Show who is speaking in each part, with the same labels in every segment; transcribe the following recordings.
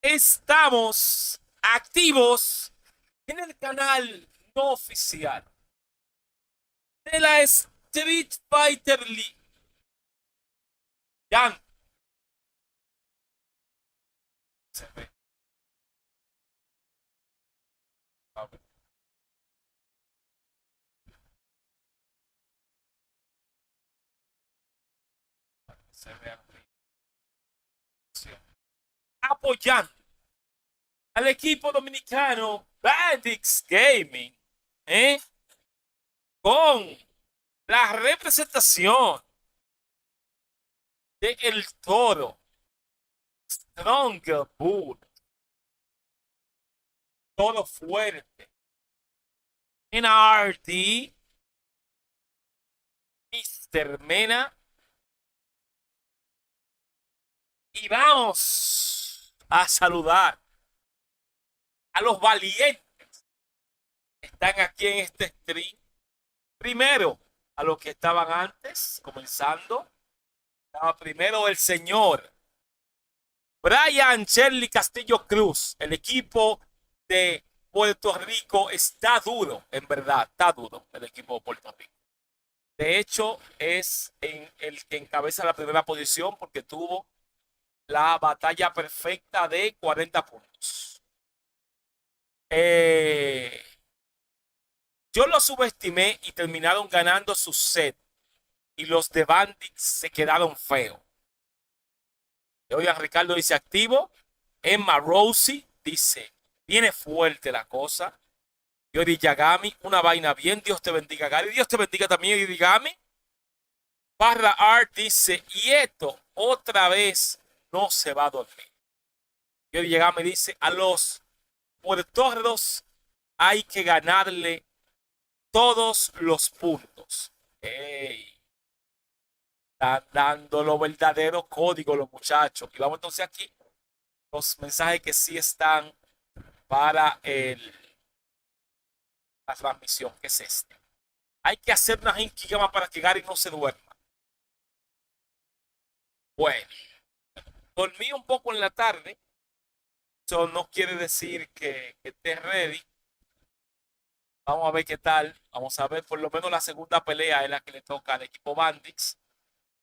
Speaker 1: Estamos activos en el canal no oficial de la Street Fighter League. Ya se ve. A ver, se ve aquí. Apoyando al equipo dominicano Bandits Gaming, ¿eh? Con la representación de El Toro, Stronger Bull, todo fuerte, en RD, Mr. Mena, y vamos a saludar a los valientes que están aquí en este stream. Primero, a los que estaban antes, comenzando. Estaba primero el señor Brian Shirley Castillo Cruz. El equipo de Puerto Rico está duro, en verdad, está duro el equipo de Puerto Rico. De hecho, es el que encabeza la primera posición porque tuvo la batalla perfecta de 40 puntos. Yo lo subestimé y terminaron ganando su set. Y los de Bandits se quedaron feos. Oigan, Ricardo dice activo. Emma Rosie dice, viene fuerte la cosa. Yori Yagami, una vaina bien. Dios te bendiga, Gary. Dios te bendiga también, Yori Yagami. Barra Art dice, y esto otra vez no se va a dormir. Yori Yagami dice, a los puertorros hay que ganarle todos los puntos. Hey. Están dando los verdaderos códigos los muchachos. Y vamos entonces aquí. Los mensajes que sí están para la transmisión, que es este. Hay que hacer una Genkigama para que Gary no se duerma. Bueno, dormí un poco en la tarde. Eso no quiere decir que esté ready. Vamos a ver qué tal. Vamos a ver, por lo menos la segunda pelea es la que le toca al equipo Bandits.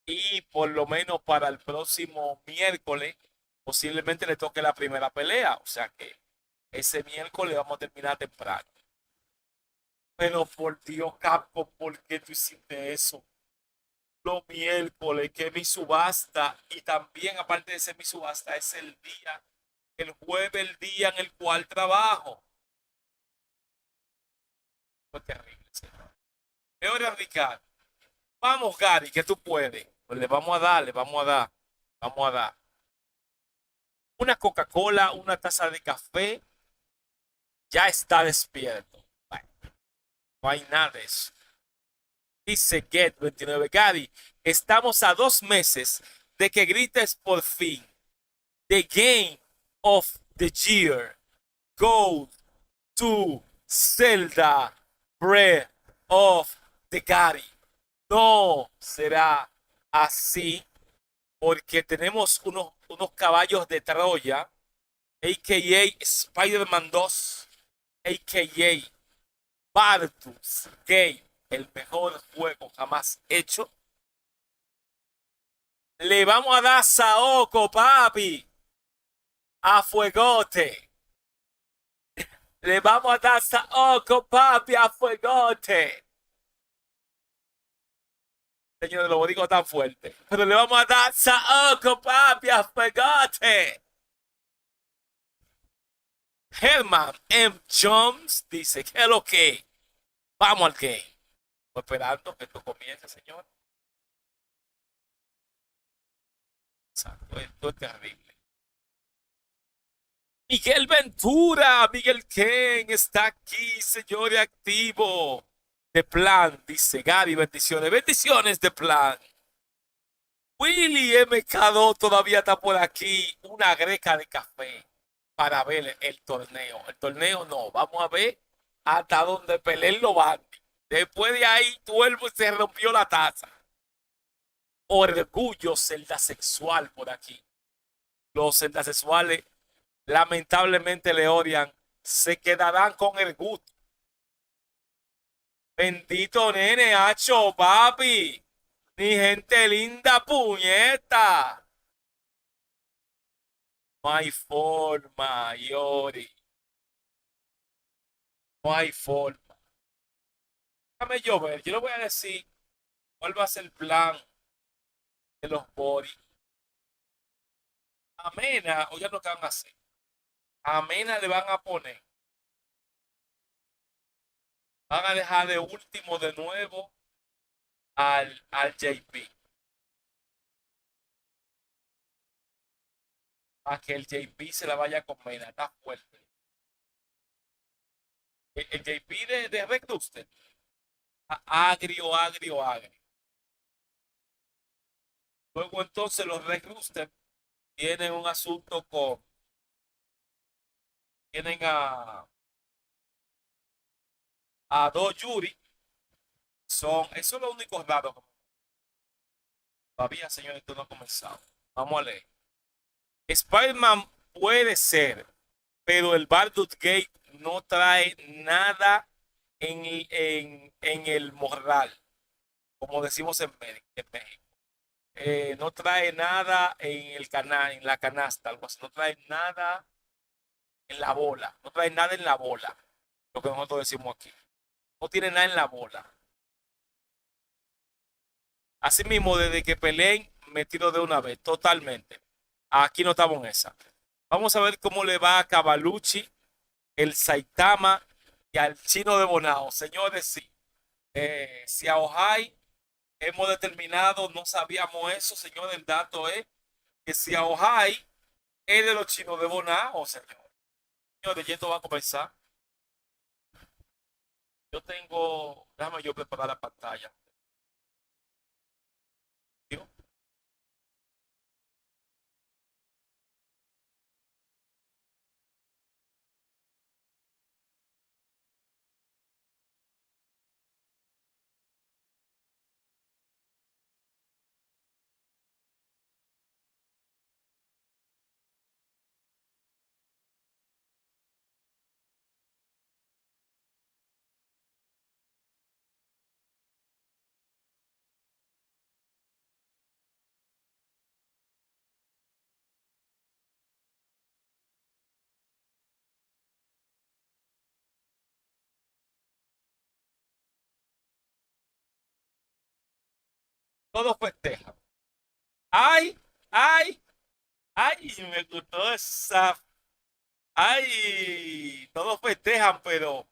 Speaker 1: Y por lo menos para el próximo miércoles, posiblemente le toque la primera pelea. O sea que ese miércoles vamos a terminar temprano. Pero por Dios, Capcom, ¿por qué tú hiciste eso? Los miércoles, que es mi subasta. Y también, aparte de ser mi subasta, es el jueves, el día en el cual trabajo. Fue terrible, señor. Ahora, Ricardo, vamos, Gary, que tú puedes. Pues le vamos a dar, vamos a dar. Una Coca-Cola, una taza de café, ya está despierto. Bueno, no hay nada de eso. Dice Get 29. Gary, estamos a 2 meses de que grites por fin. The Game of the Year. Go to Zelda Breath of the Gary. No será así porque tenemos unos caballos de Troya, a.k.a. Spider-Man 2, a.k.a. Baldur's Gate, el mejor juego jamás hecho. Le vamos a dar Saoko, papi, a fuegote. Le vamos a dar Saoko, papi, a fuegote. Señor, lo digo tan fuerte. Pero le vamos a dar Saoko, papi, a fuegote. Herman M. Jones dice, ¿qué es lo que? Vamos al game. Estoy esperando que esto comience, señor. Esto es terrible. Miguel Ventura, Miguel Ken está aquí, señor, activo. De plan, dice Gary, bendiciones. Bendiciones de plan. Willy MK2 todavía está por aquí. Una greca de café para ver el torneo. El torneo no. Vamos a ver hasta donde peleen los Bandits. Después de ahí, vuelvo y se rompió la taza. Orgullo celda sexual por aquí. Los celdas sexuales lamentablemente le odian, se quedarán con el gusto. Bendito nene, hacho, papi. Ni gente linda, puñeta. No hay forma, Yori. No hay forma. Déjame yo ver. Yo le voy a decir cuál va a ser el plan de los Boris. A Mena, oye lo que van a hacer. A Mena le van a poner. Van a dejar de último de nuevo al JP. Para que el JP se la vaya con Mena. Está fuerte. El JP de Rooster. Agrio. Luego entonces los Rooster tienen un asunto con. Tienen a dos Yuri. Eso es lo único raro. Todavía, señores, esto no ha comenzado. Vamos a leer. Spider-Man puede ser, pero el Baldur's Gate no trae nada en el morral, como decimos en México. No trae nada en la canasta, algo así. No trae nada en la bola. No trae nada en la bola. Lo que nosotros decimos aquí. No tiene nada en la bola. Así mismo, desde que peleen, me tiro de una vez, totalmente. Aquí no estamos en esa. Vamos a ver cómo le va a Cavalucci, el Saitama y al chino de Bonao. Señores, sí. Si a Ojai hemos determinado, no sabíamos eso, señor. El dato es que si a Ojai es de los chinos de Bonao, señor. Señores, y esto va a comenzar. Yo tengo, déjame yo preparar la pantalla. Todos festejan. Ay, me gustó esa. Ay, todos festejan, pero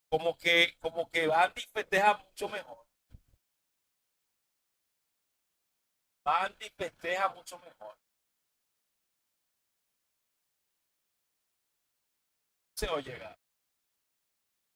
Speaker 1: como que Bandits festeja mucho mejor. Bandits festeja mucho mejor. Se oye.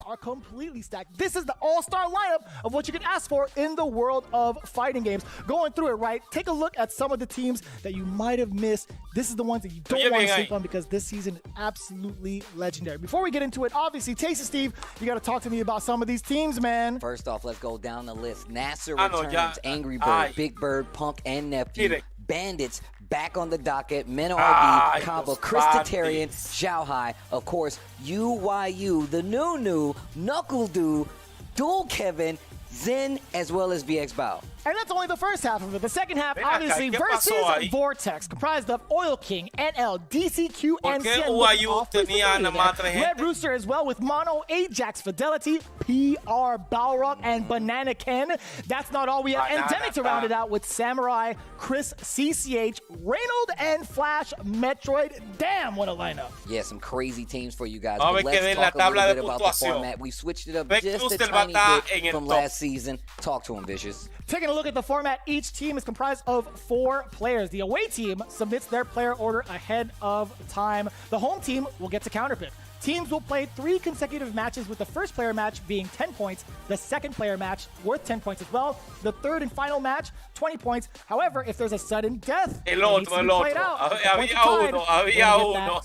Speaker 2: Are completely stacked. This is the all-star lineup of what you can ask for in the world of fighting games. Going through it, right? Take a look at some of the teams that you might have missed. This is the ones that you don't want to sleep on because this season is absolutely legendary. Before we get into it, obviously, Tasty Steve, you got to talk to me about some of these teams, man.
Speaker 3: First off, let's go down the list. Nasser returns, Angry Bird, Big Bird, Punk, and Nephew. Bandits back on the docket. Mena RB, Kaba, Christitarian, Xiaohai. Of course, UYU, the new Knuckle Dual Kevin, Zen, as well as VX Bao.
Speaker 2: And that's only the first half of it. The second half, obviously, versus Vortex, comprised of Oil King, NL, DCQ, and Red Rooster as well, with Mono, Ajax, Fidelity, PR, Balrog, and Banana Ken. That's not all. We have Endemic to round it out with Samurai, Chris, CCH, Reynold, and Flash, Metroid. Damn, what a lineup.
Speaker 3: Yeah, some crazy teams for you guys. But let's talk a little bit about the format. We switched it up just a tiny bit from last season. Talk to them, Vicious.
Speaker 2: Taking a look at the format, each team is comprised of 4 players. The away team submits their player order ahead of time. The home team will get to counterpick. Teams will play 3 consecutive matches, with the first player match being 10 points, the second player match worth 10 points as well, the third and final match 20 points. However, if there's a sudden death,
Speaker 1: el otro. Había uno.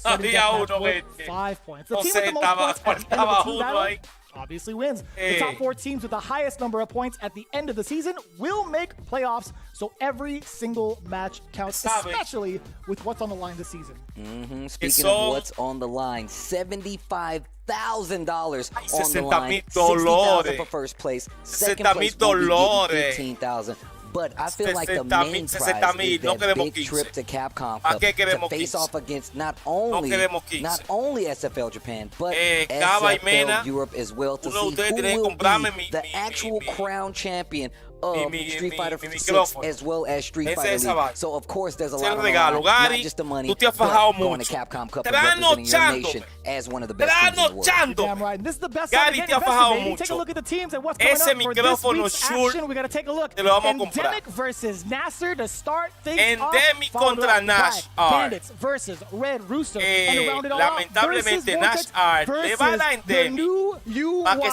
Speaker 2: 5 points. The team with the most points at the end of the team battle obviously wins. The top 4 teams with the highest number of points at the end of the season will make playoffs, so every single match counts, especially with what's on the line this season.
Speaker 3: Speaking of what's on the line, $75,000 on the line, $60,000 for first place, second place will be getting $15,000. But I feel like the main prize is that big trip to Capcom Cup to face off against not only SFL Japan, but SFL Europe as well, to see who will be the actual crown champion of Street Fighter 6 as well as Street Fighter League. So of course there's a lot of not just the money, but going to Capcom Cup and representing your nation as one of the best teams in the world.
Speaker 2: Damn right. This is the best time to get invested, baby. Take a look at the teams and what's coming up for this week's action. We got to take a look. Endemic versus Nasser to start things off.
Speaker 1: Endemic contra Nash
Speaker 2: Bandits versus Red Rooster. And to round it all out,
Speaker 1: lamentablemente Nash Art le va a la Endemic para que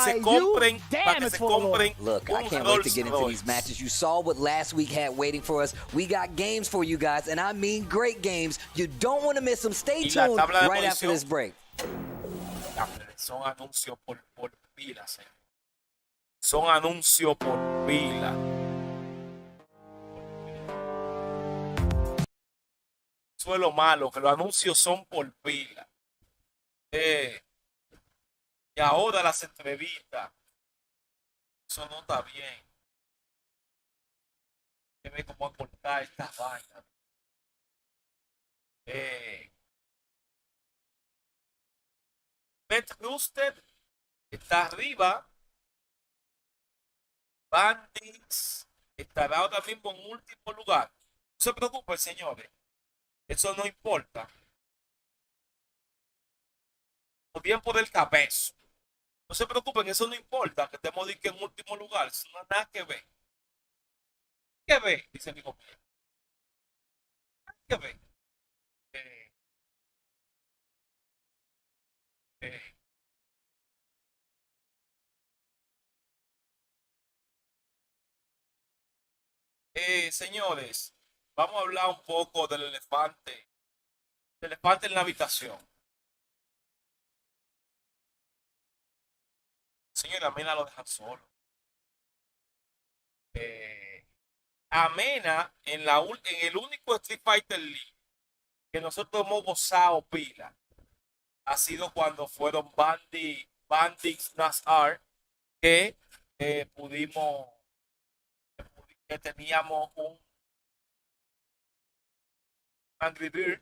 Speaker 1: se compren
Speaker 3: Look, I can't wait to get into these matches. You saw what last week had waiting for us. We got games for you guys, and I mean great games. You don't want to miss them. Stay tuned right after this break.
Speaker 1: Son anuncios por pila, señor. Son anuncios por pila. Eso es lo malo, que los anuncios son por pila. Y ahora las entrevistas. Eso no está bien. Que ve cómo cortar esta vaina. Rooster está arriba. Bandits estará ahora mismo en último lugar. No se preocupen, señores. Eso no importa. O bien por el cabezo. No se preocupen, eso no importa. Que estemos en último lugar. Eso no hay nada que ver. ¿Qué ve? Dice mi compañero. ¿Qué ve? Señores, vamos a hablar un poco del elefante. El elefante en la habitación. Señora, a Mena lo dejan solo. A Mena en el único Street Fighter League que nosotros hemos gozado pila ha sido cuando fueron Bandits Nazar, que que teníamos un Angry Bird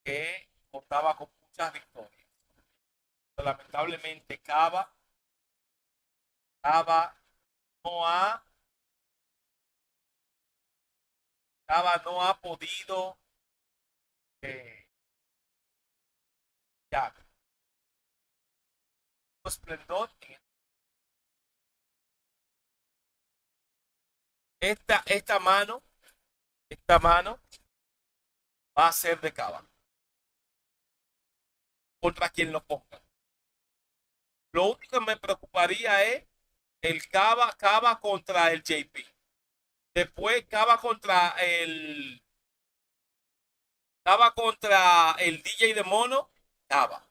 Speaker 1: que contaba con muchas victorias. Pero lamentablemente Cava no ha podido ya esplendor en esta mano va a ser de Cava contra quien lo ponga. Lo único que me preocuparía es el Cava contra el JP. Después Cava contra el DJ de Mono. Cava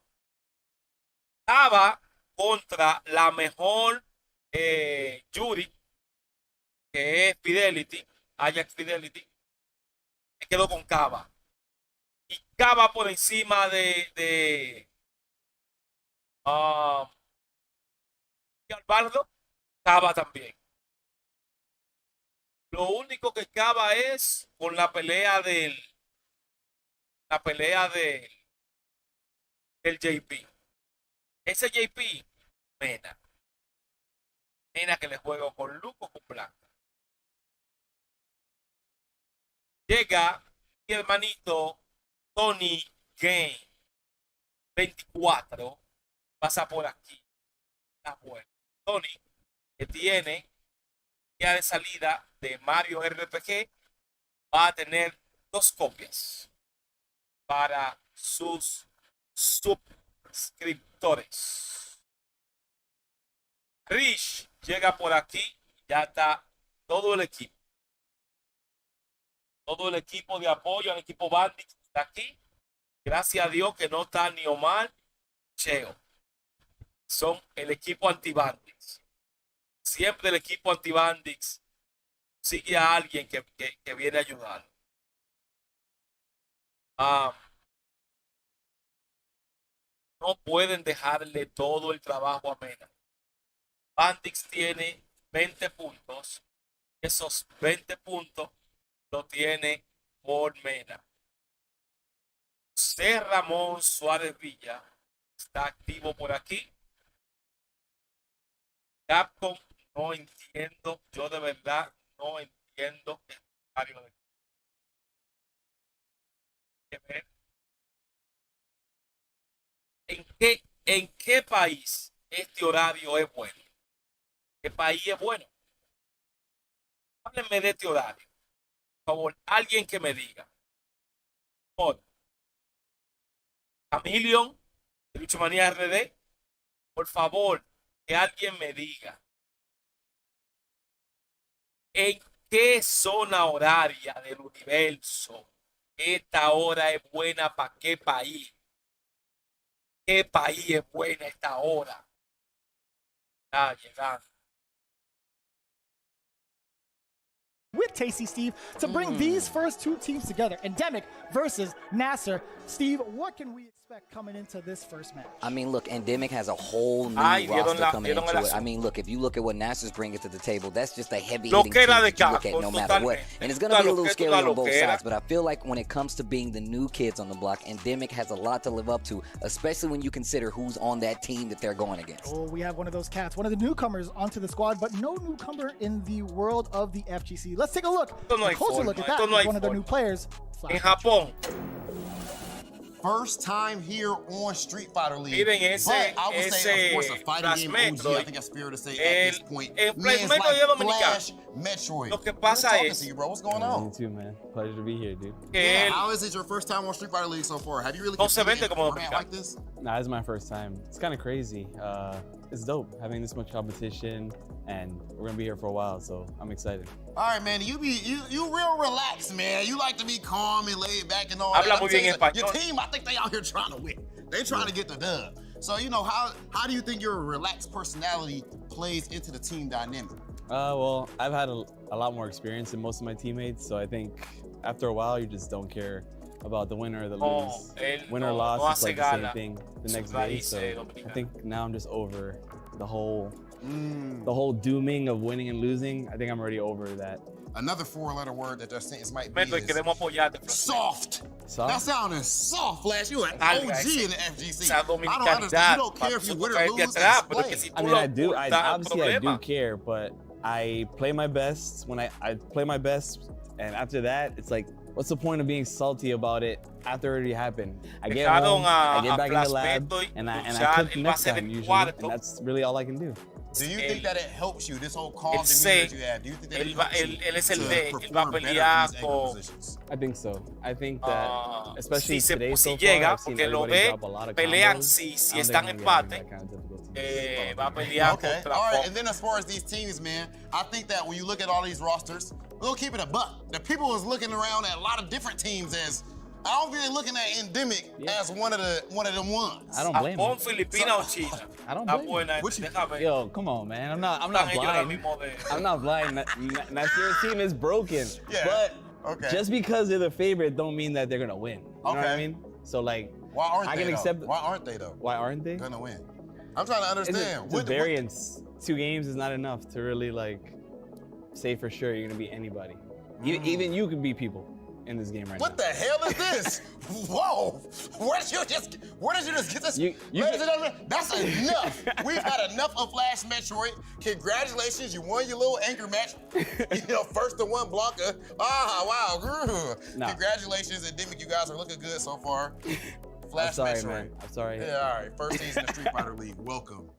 Speaker 1: contra la mejor Yuri, que es Fidelity, Ajax Fidelity. Me quedo con Cava. Y Cava por encima de Albardo. Cava también. Lo único que Cava es con la pelea del JP. Ese JP, Mena que le juego con Luco con Blanca. Llega mi hermanito Tony Game 24. Pasa por aquí. Está bueno. Tony, que tiene día de salida de Mario RPG, va a tener 2 copias para sus suscriptores. Rich llega por aquí. Ya está todo el equipo. Todo el equipo de apoyo al equipo Bandits está aquí. Gracias a Dios que no está ni Omar Cheo. son el equipo anti-Bandits. Siempre el equipo anti-Bandits sigue a alguien que viene a ayudar. No pueden dejarle todo el trabajo a Mena. Bandits tiene 20 puntos. Esos 20 puntos lo tiene por Mena. José Ramón Suárez Villa está activo por aquí. Capcom, no entiendo. Yo de verdad no entiendo el horario de ¿En qué país este horario es bueno? ¿Qué país es bueno? Háblenme de este horario. Por favor, alguien que me diga. Por Camilion, de Lucha Manía RD, por favor, que alguien me diga. ¿En qué zona horaria del universo esta hora es buena para qué país? ¿Qué país es buena esta hora? Está llegando.
Speaker 2: With Tasty Steve to bring these first two teams together, Endemic versus Nasser. Steve, what can we expect coming into this first match?
Speaker 3: I mean, look, Endemic has a whole new roster coming into it. I mean, look, if you look at what Nasser's bringing to the table, that's just a heavy-hitting team that you look at no matter what. And it's going to be a little scary on both sides, but I feel like when it comes to being the new kids on the block, Endemic has a lot to live up to, especially when you consider who's on that team that they're going against.
Speaker 2: Oh, we have one of those cats, one of the newcomers onto the squad, but no newcomer in the world of the FGC. Let's take a look, a closer look at that. One of the new players.
Speaker 1: En Japón.
Speaker 4: First time here on Street Fighter League.
Speaker 1: Miren ese,
Speaker 4: but I would say, of course, a fighting game OG, I think that's fair to say at this point. Man's like Flash Metroid.
Speaker 1: Lo que pasa es,
Speaker 4: to you, bro. What's going on?
Speaker 5: You too, man. Pleasure to be here, dude.
Speaker 4: Yeah, how is it your first time on Street Fighter League so far? Have you really competed in a format like this?
Speaker 5: Nah, this is my first time. It's kind of crazy. It's dope having this much competition, and we're gonna be here for a while, so I'm excited.
Speaker 4: All right, man. You real relaxed, man. You like to be calm and laid back and all that.
Speaker 1: Habla muy bien español.
Speaker 4: Your team, I think they out here trying to win. They trying to get the dub. So, you know, how do you think your relaxed personality plays into the team dynamic?
Speaker 5: Well, I've had a lot more experience than most of my teammates, so I think after a while, you just don't care about the winner or the lose. Win or loss, it's like the same thing the next day. So I think now I'm just over the whole dooming of winning and losing. I think I'm already over that.
Speaker 4: Another four-letter word that their sentence might be is soft.
Speaker 5: Soft?
Speaker 4: That sounding soft, Flash. You an OG in the FGC. I don't
Speaker 1: Dominicanidad.
Speaker 4: understand. You don't care if you win or lose. Explain.
Speaker 5: I mean, I do. Obviously, I do care, but I play my best when I play my best, and after that, it's like, what's the point of being salty about it after it already happened? I get home, I get back in the lab, and I cook next time usually, and that's really all I can do.
Speaker 4: Do you think that it helps you, this whole calm demeanor that you have? Do you think that it helps you
Speaker 1: él es el
Speaker 4: to
Speaker 1: D, él va a
Speaker 4: perform better in
Speaker 1: pelear
Speaker 4: these
Speaker 1: con...
Speaker 4: positions?
Speaker 5: I think so. I think that, especially
Speaker 1: si
Speaker 5: today so
Speaker 1: llega,
Speaker 5: far, I've seen
Speaker 1: porque lo
Speaker 5: everybody
Speaker 1: ve,
Speaker 5: drop a lot of
Speaker 1: pelean
Speaker 5: combos.
Speaker 1: si
Speaker 5: I
Speaker 1: están
Speaker 5: don't think
Speaker 1: empate,
Speaker 5: that kind of difficulty.
Speaker 1: va a pelear
Speaker 4: Okay,
Speaker 1: contra
Speaker 4: all right.
Speaker 1: Pop.
Speaker 4: And then as far as these teams, man, I think that when you look at all these rosters, we'll keep it a buck. The people is looking around at a lot of different teams as, I don't really looking at Endemic as one of the ones.
Speaker 5: I don't blame him.
Speaker 1: Filipina o China.
Speaker 5: I don't blame him. Yo, come on, man. I'm not blind. I'm not blind. Nasir's team is broken.
Speaker 4: Yeah.
Speaker 5: But just because they're the favorite don't mean that they're gonna win. You know what I mean? So like,
Speaker 4: why aren't
Speaker 5: I
Speaker 4: they
Speaker 5: can accept.
Speaker 4: Why aren't they though?
Speaker 5: Why aren't they
Speaker 4: gonna win? I'm trying to understand.
Speaker 5: It's a variance. 2 games is not enough to really like say for sure you're gonna beat anybody. Even you can beat people in this game right now.
Speaker 4: What the hell is this? Whoa! Where did you just get this? Ladies and gentlemen, that's enough. We've had enough of Flash Metroid. Congratulations, you won your little anchor match. First to one Blanca. Wow.
Speaker 3: No.
Speaker 4: Congratulations, Endemic. You guys are looking good so far. Flash
Speaker 5: I'm sorry,
Speaker 4: Metroid.
Speaker 5: man. I'm sorry.
Speaker 4: Yeah, all right. First season of Street Fighter League. Welcome.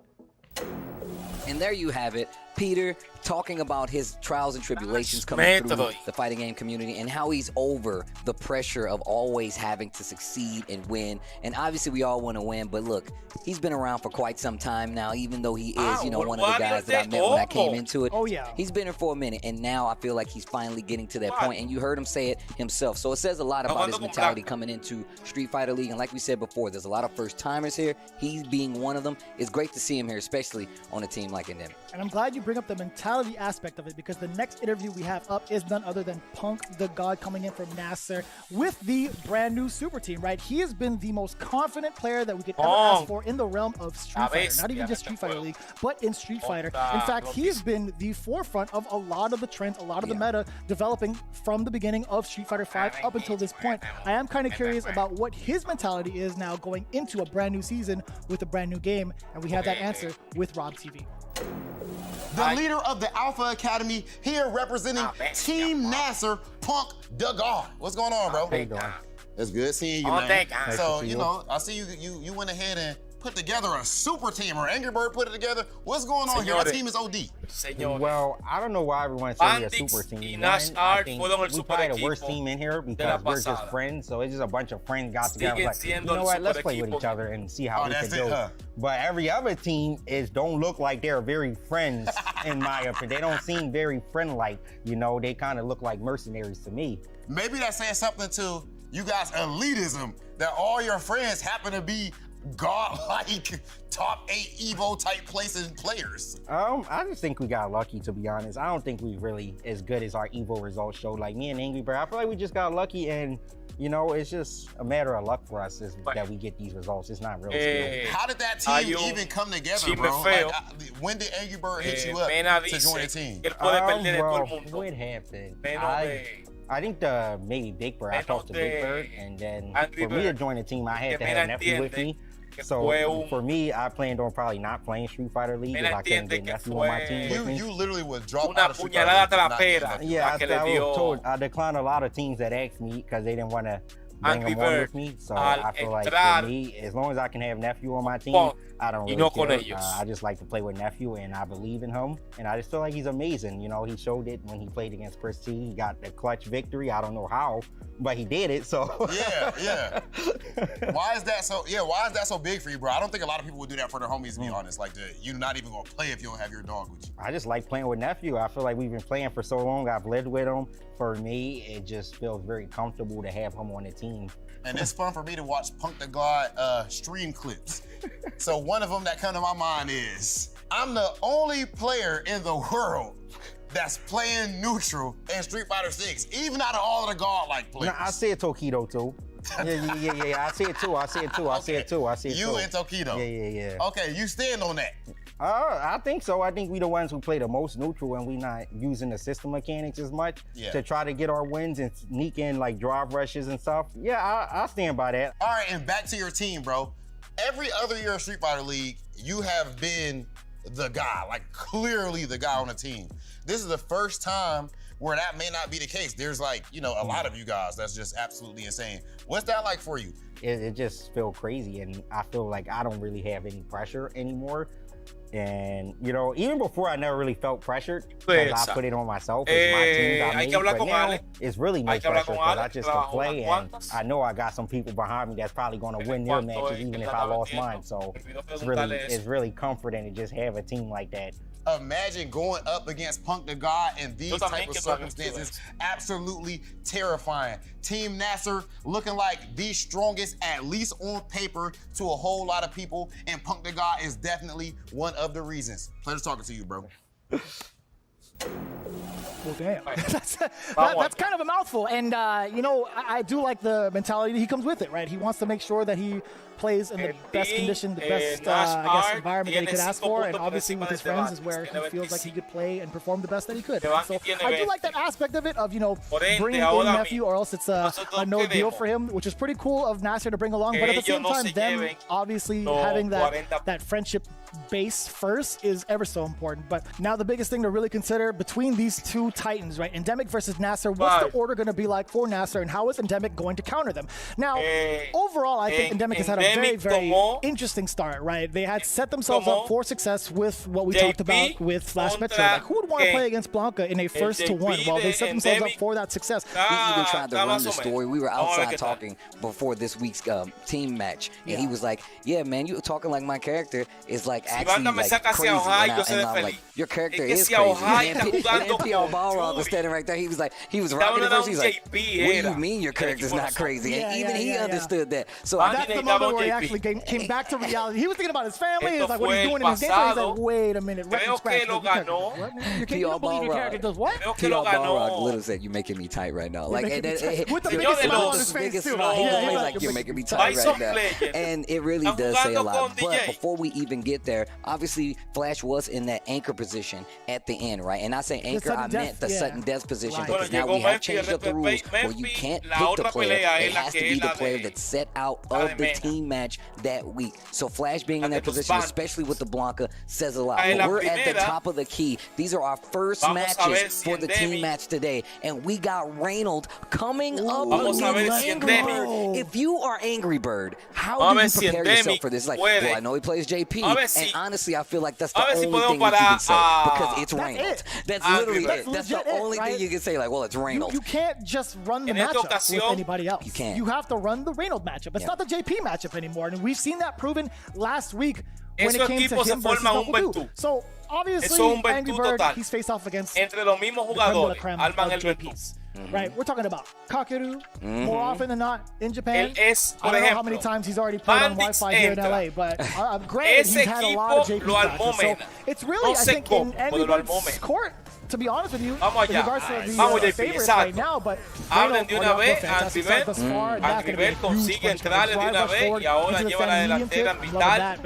Speaker 3: And there you have it. Peter talking about his trials and tribulations coming through the fighting game community and how he's over the pressure of always having to succeed and win. And obviously we all want to win, but look, he's been around for quite some time now, even though he is, you know, one of the guys that I met when I came into it.
Speaker 2: Oh, yeah.
Speaker 3: He's been here for a minute, and now I feel like he's finally getting to that point, and you heard him say it himself. So it says a lot about his mentality coming into Street Fighter League. And like we said before, there's a lot of first-timers here. He's being one of them. It's great to see him here, especially on a team like Endemic.
Speaker 2: And I'm glad you bring up the mentality aspect of it, because the next interview we have up is none other than Punk the God coming in from Nasser with the brand new super team, right? He has been the most confident player that we could ever ask for in the realm of Street Fighter. Not even just Street Fighter League, but in Street Fighter. In fact, he has been the forefront of a lot of the trends, a lot of the meta developing from the beginning of Street Fighter V up until this point. I am kind of curious about what his mentality is now going into a brand new season with a brand new game, and we have that answer with Rob TV.
Speaker 4: The leader of the Alpha Academy here representing Team Nasser, Punk the God. What's going on, bro?
Speaker 5: How you doing?
Speaker 4: It's good seeing you, man. So, you know, I see you went ahead and put together a super team, or Angry Bird put it together. What's going on here? Our team is OD.
Speaker 6: Well, I don't know why everyone says we're a super team. I think we probably the worst team in here because we're just friends. So it's just a bunch of friends got together. Like, you know what? Let's play with each other and see how we can do. But every other team don't look like they're very friends, in my opinion. They don't seem very friend-like. You know, they kind of look like mercenaries to me.
Speaker 4: Maybe that's saying something to you guys' elitism, that all your friends happen to be godlike top 8 Evo type places players.
Speaker 6: I just think we got lucky, to be honest. I don't think we really as good as our Evo results show. Like me and Angry Bird, I feel like we just got lucky, and you know, it's just a matter of luck for us that we get these results. It's not real skill.
Speaker 4: How did that team even come together, bro? Like, when did Angry Bird hit you up to join the team?
Speaker 6: Well, what happened? I think maybe Big Bird. I talked to Big Bird, and then for me to join the team, I had to have a nephew with me. So for me, I planned on probably not playing Street Fighter League if I couldn't get nephew on my team with me.
Speaker 4: You literally would drop out of Street Fighter League.
Speaker 6: Yeah, I was told I declined a lot of teams that asked me because they didn't want to bring them on with me. So I feel like for me, as long as I can have nephew on my team, I don't really care. I just like to play with nephew, and I believe in him. And I just feel like he's amazing. You know, he showed it when he played against Chris T. He got the clutch victory. I don't know how, but he did it. So
Speaker 4: yeah. Why is that so? Yeah, why is that so big for you, bro? I don't think a lot of people would do that for their homies. To be honest, like you're not even gonna play if you don't have your dog with you.
Speaker 6: I just like playing with nephew. I feel like we've been playing for so long. I've lived with him. For me, it just feels very comfortable to have him on the team.
Speaker 4: And it's fun for me to watch Punk the God stream clips. So one of them that come to my mind is, I'm the only player in the world that's playing neutral in Street Fighter 6, even out of all of the godlike players.
Speaker 6: Nah, I said Tokido too. Yeah. I see it too.
Speaker 4: You and Tokido.
Speaker 6: Yeah.
Speaker 4: Okay, you stand on that.
Speaker 6: I think so. I think we the ones who play the most neutral, and we not using the system mechanics as much to try to get our wins and sneak in like drive rushes and stuff. Yeah, I stand by that.
Speaker 4: All right, and back to your team, bro. Every other year of Street Fighter League, you have been the guy, like clearly the guy on the team. This is the first time where that may not be the case. There's like, you know, a lot of you guys that's just absolutely insane. What's that like for you?
Speaker 6: It just feels crazy, and I feel like I don't really have any pressure anymore. And, you know, even before I never really felt pressured because I put it on myself. It's my team I made, but now it's really no pressure because I just can play, and I know I got some people behind me that's probably going to win their matches even if I lost mine. So it's really comforting to just have a team like that.
Speaker 4: Imagine going up against Punk the God in these type of circumstances. Absolutely terrifying. Team Nasser looking like the strongest, at least on paper, to a whole lot of people, and Punk the God is definitely one of the reasons. Pleasure talking to you, bro.
Speaker 2: Well, damn. That's kind of a mouthful. And, you know, I do like the mentality that he comes with it, right? He wants to make sure that he plays in the best condition, the best, I guess, environment that he could ask for. And obviously with his friends is where he feels like he could play and perform the best that he could. So I do like that aspect of it, of, you know, bringing in nephew, or else it's a no deal for him, which is pretty cool of Nasser to bring along. But at the same time, them obviously having that friendship base first is ever so important. But now the biggest thing to really consider between these two titans, right? Endemic versus Nasser. What's the order going to be like for Nasser, and how is Endemic going to counter them? Now, overall, I think Endemic has had a very, very interesting start, right? They had set themselves up for success with what we talked about with Flash Metro. Like, who would want to play against Blanca in a 1-1? Well, they set themselves up for that success.
Speaker 3: He even tried to run the story. We were outside talking before this week's team match, and he was like, "Yeah, man, you talking like my character is like actually like crazy." And I'm like, "Your character is crazy." And NPR Balrog was standing right there. He was like, he was rocking the verse. He's like, "What do you mean your character's not crazy?" And even he understood that. So
Speaker 2: that's the moment where he actually came back to reality. He was thinking about his family. He was like, what he's doing in his gameplay. He's like, wait a minute. You can't believe your character does what?
Speaker 3: PR Balrog literally said, "You're making me tight right now." Like,
Speaker 2: with the biggest smile on his face, too.
Speaker 3: He's like, "You're making me tight right now." And it really does say a lot. But before we even get there, obviously, Flash was in that anchor position at the end, right? And I say anchor, I meant the sudden death position, because now we have changed up the rules where you can't pick the player. It has to be the player that's set out of the team match that week. So Flash being in that position, especially with the Blanca, says a lot. But we're at the top of the key. These are our first matches for the team match today, and we got Reynolds coming up against Angry Bird. If you are Angry Bird, how do you prepare yourself for this? Like, well, I know he plays JP, and honestly, I feel like that's the only thing you can say, because it's Reynolds. That's literally it. That's the only thing you can say. Like, well, it's Reynolds.
Speaker 2: You can't just run the matchup with anybody else.
Speaker 3: You can't.
Speaker 2: You have to run the Reynolds matchup. It's not the JP matchup anymore, and we've seen that proven last week when it came to him versus Double. So obviously, Angry Bird, he's faced off against
Speaker 1: entre los mismos jugadores,
Speaker 2: arman el JPs. Right, we're talking about Kakeru more often than not in Japan. I don't know how many times he's already played on Wi-Fi here in LA, but granted, he's had a lot of JP matches. So it's really, I think, in Angry Bird's court, to be honest with you, in regards to the favorites right now, but
Speaker 1: hablen de una vez, Angry Bird consigue entrarle de una vez y ahora lleva la delantera en vital.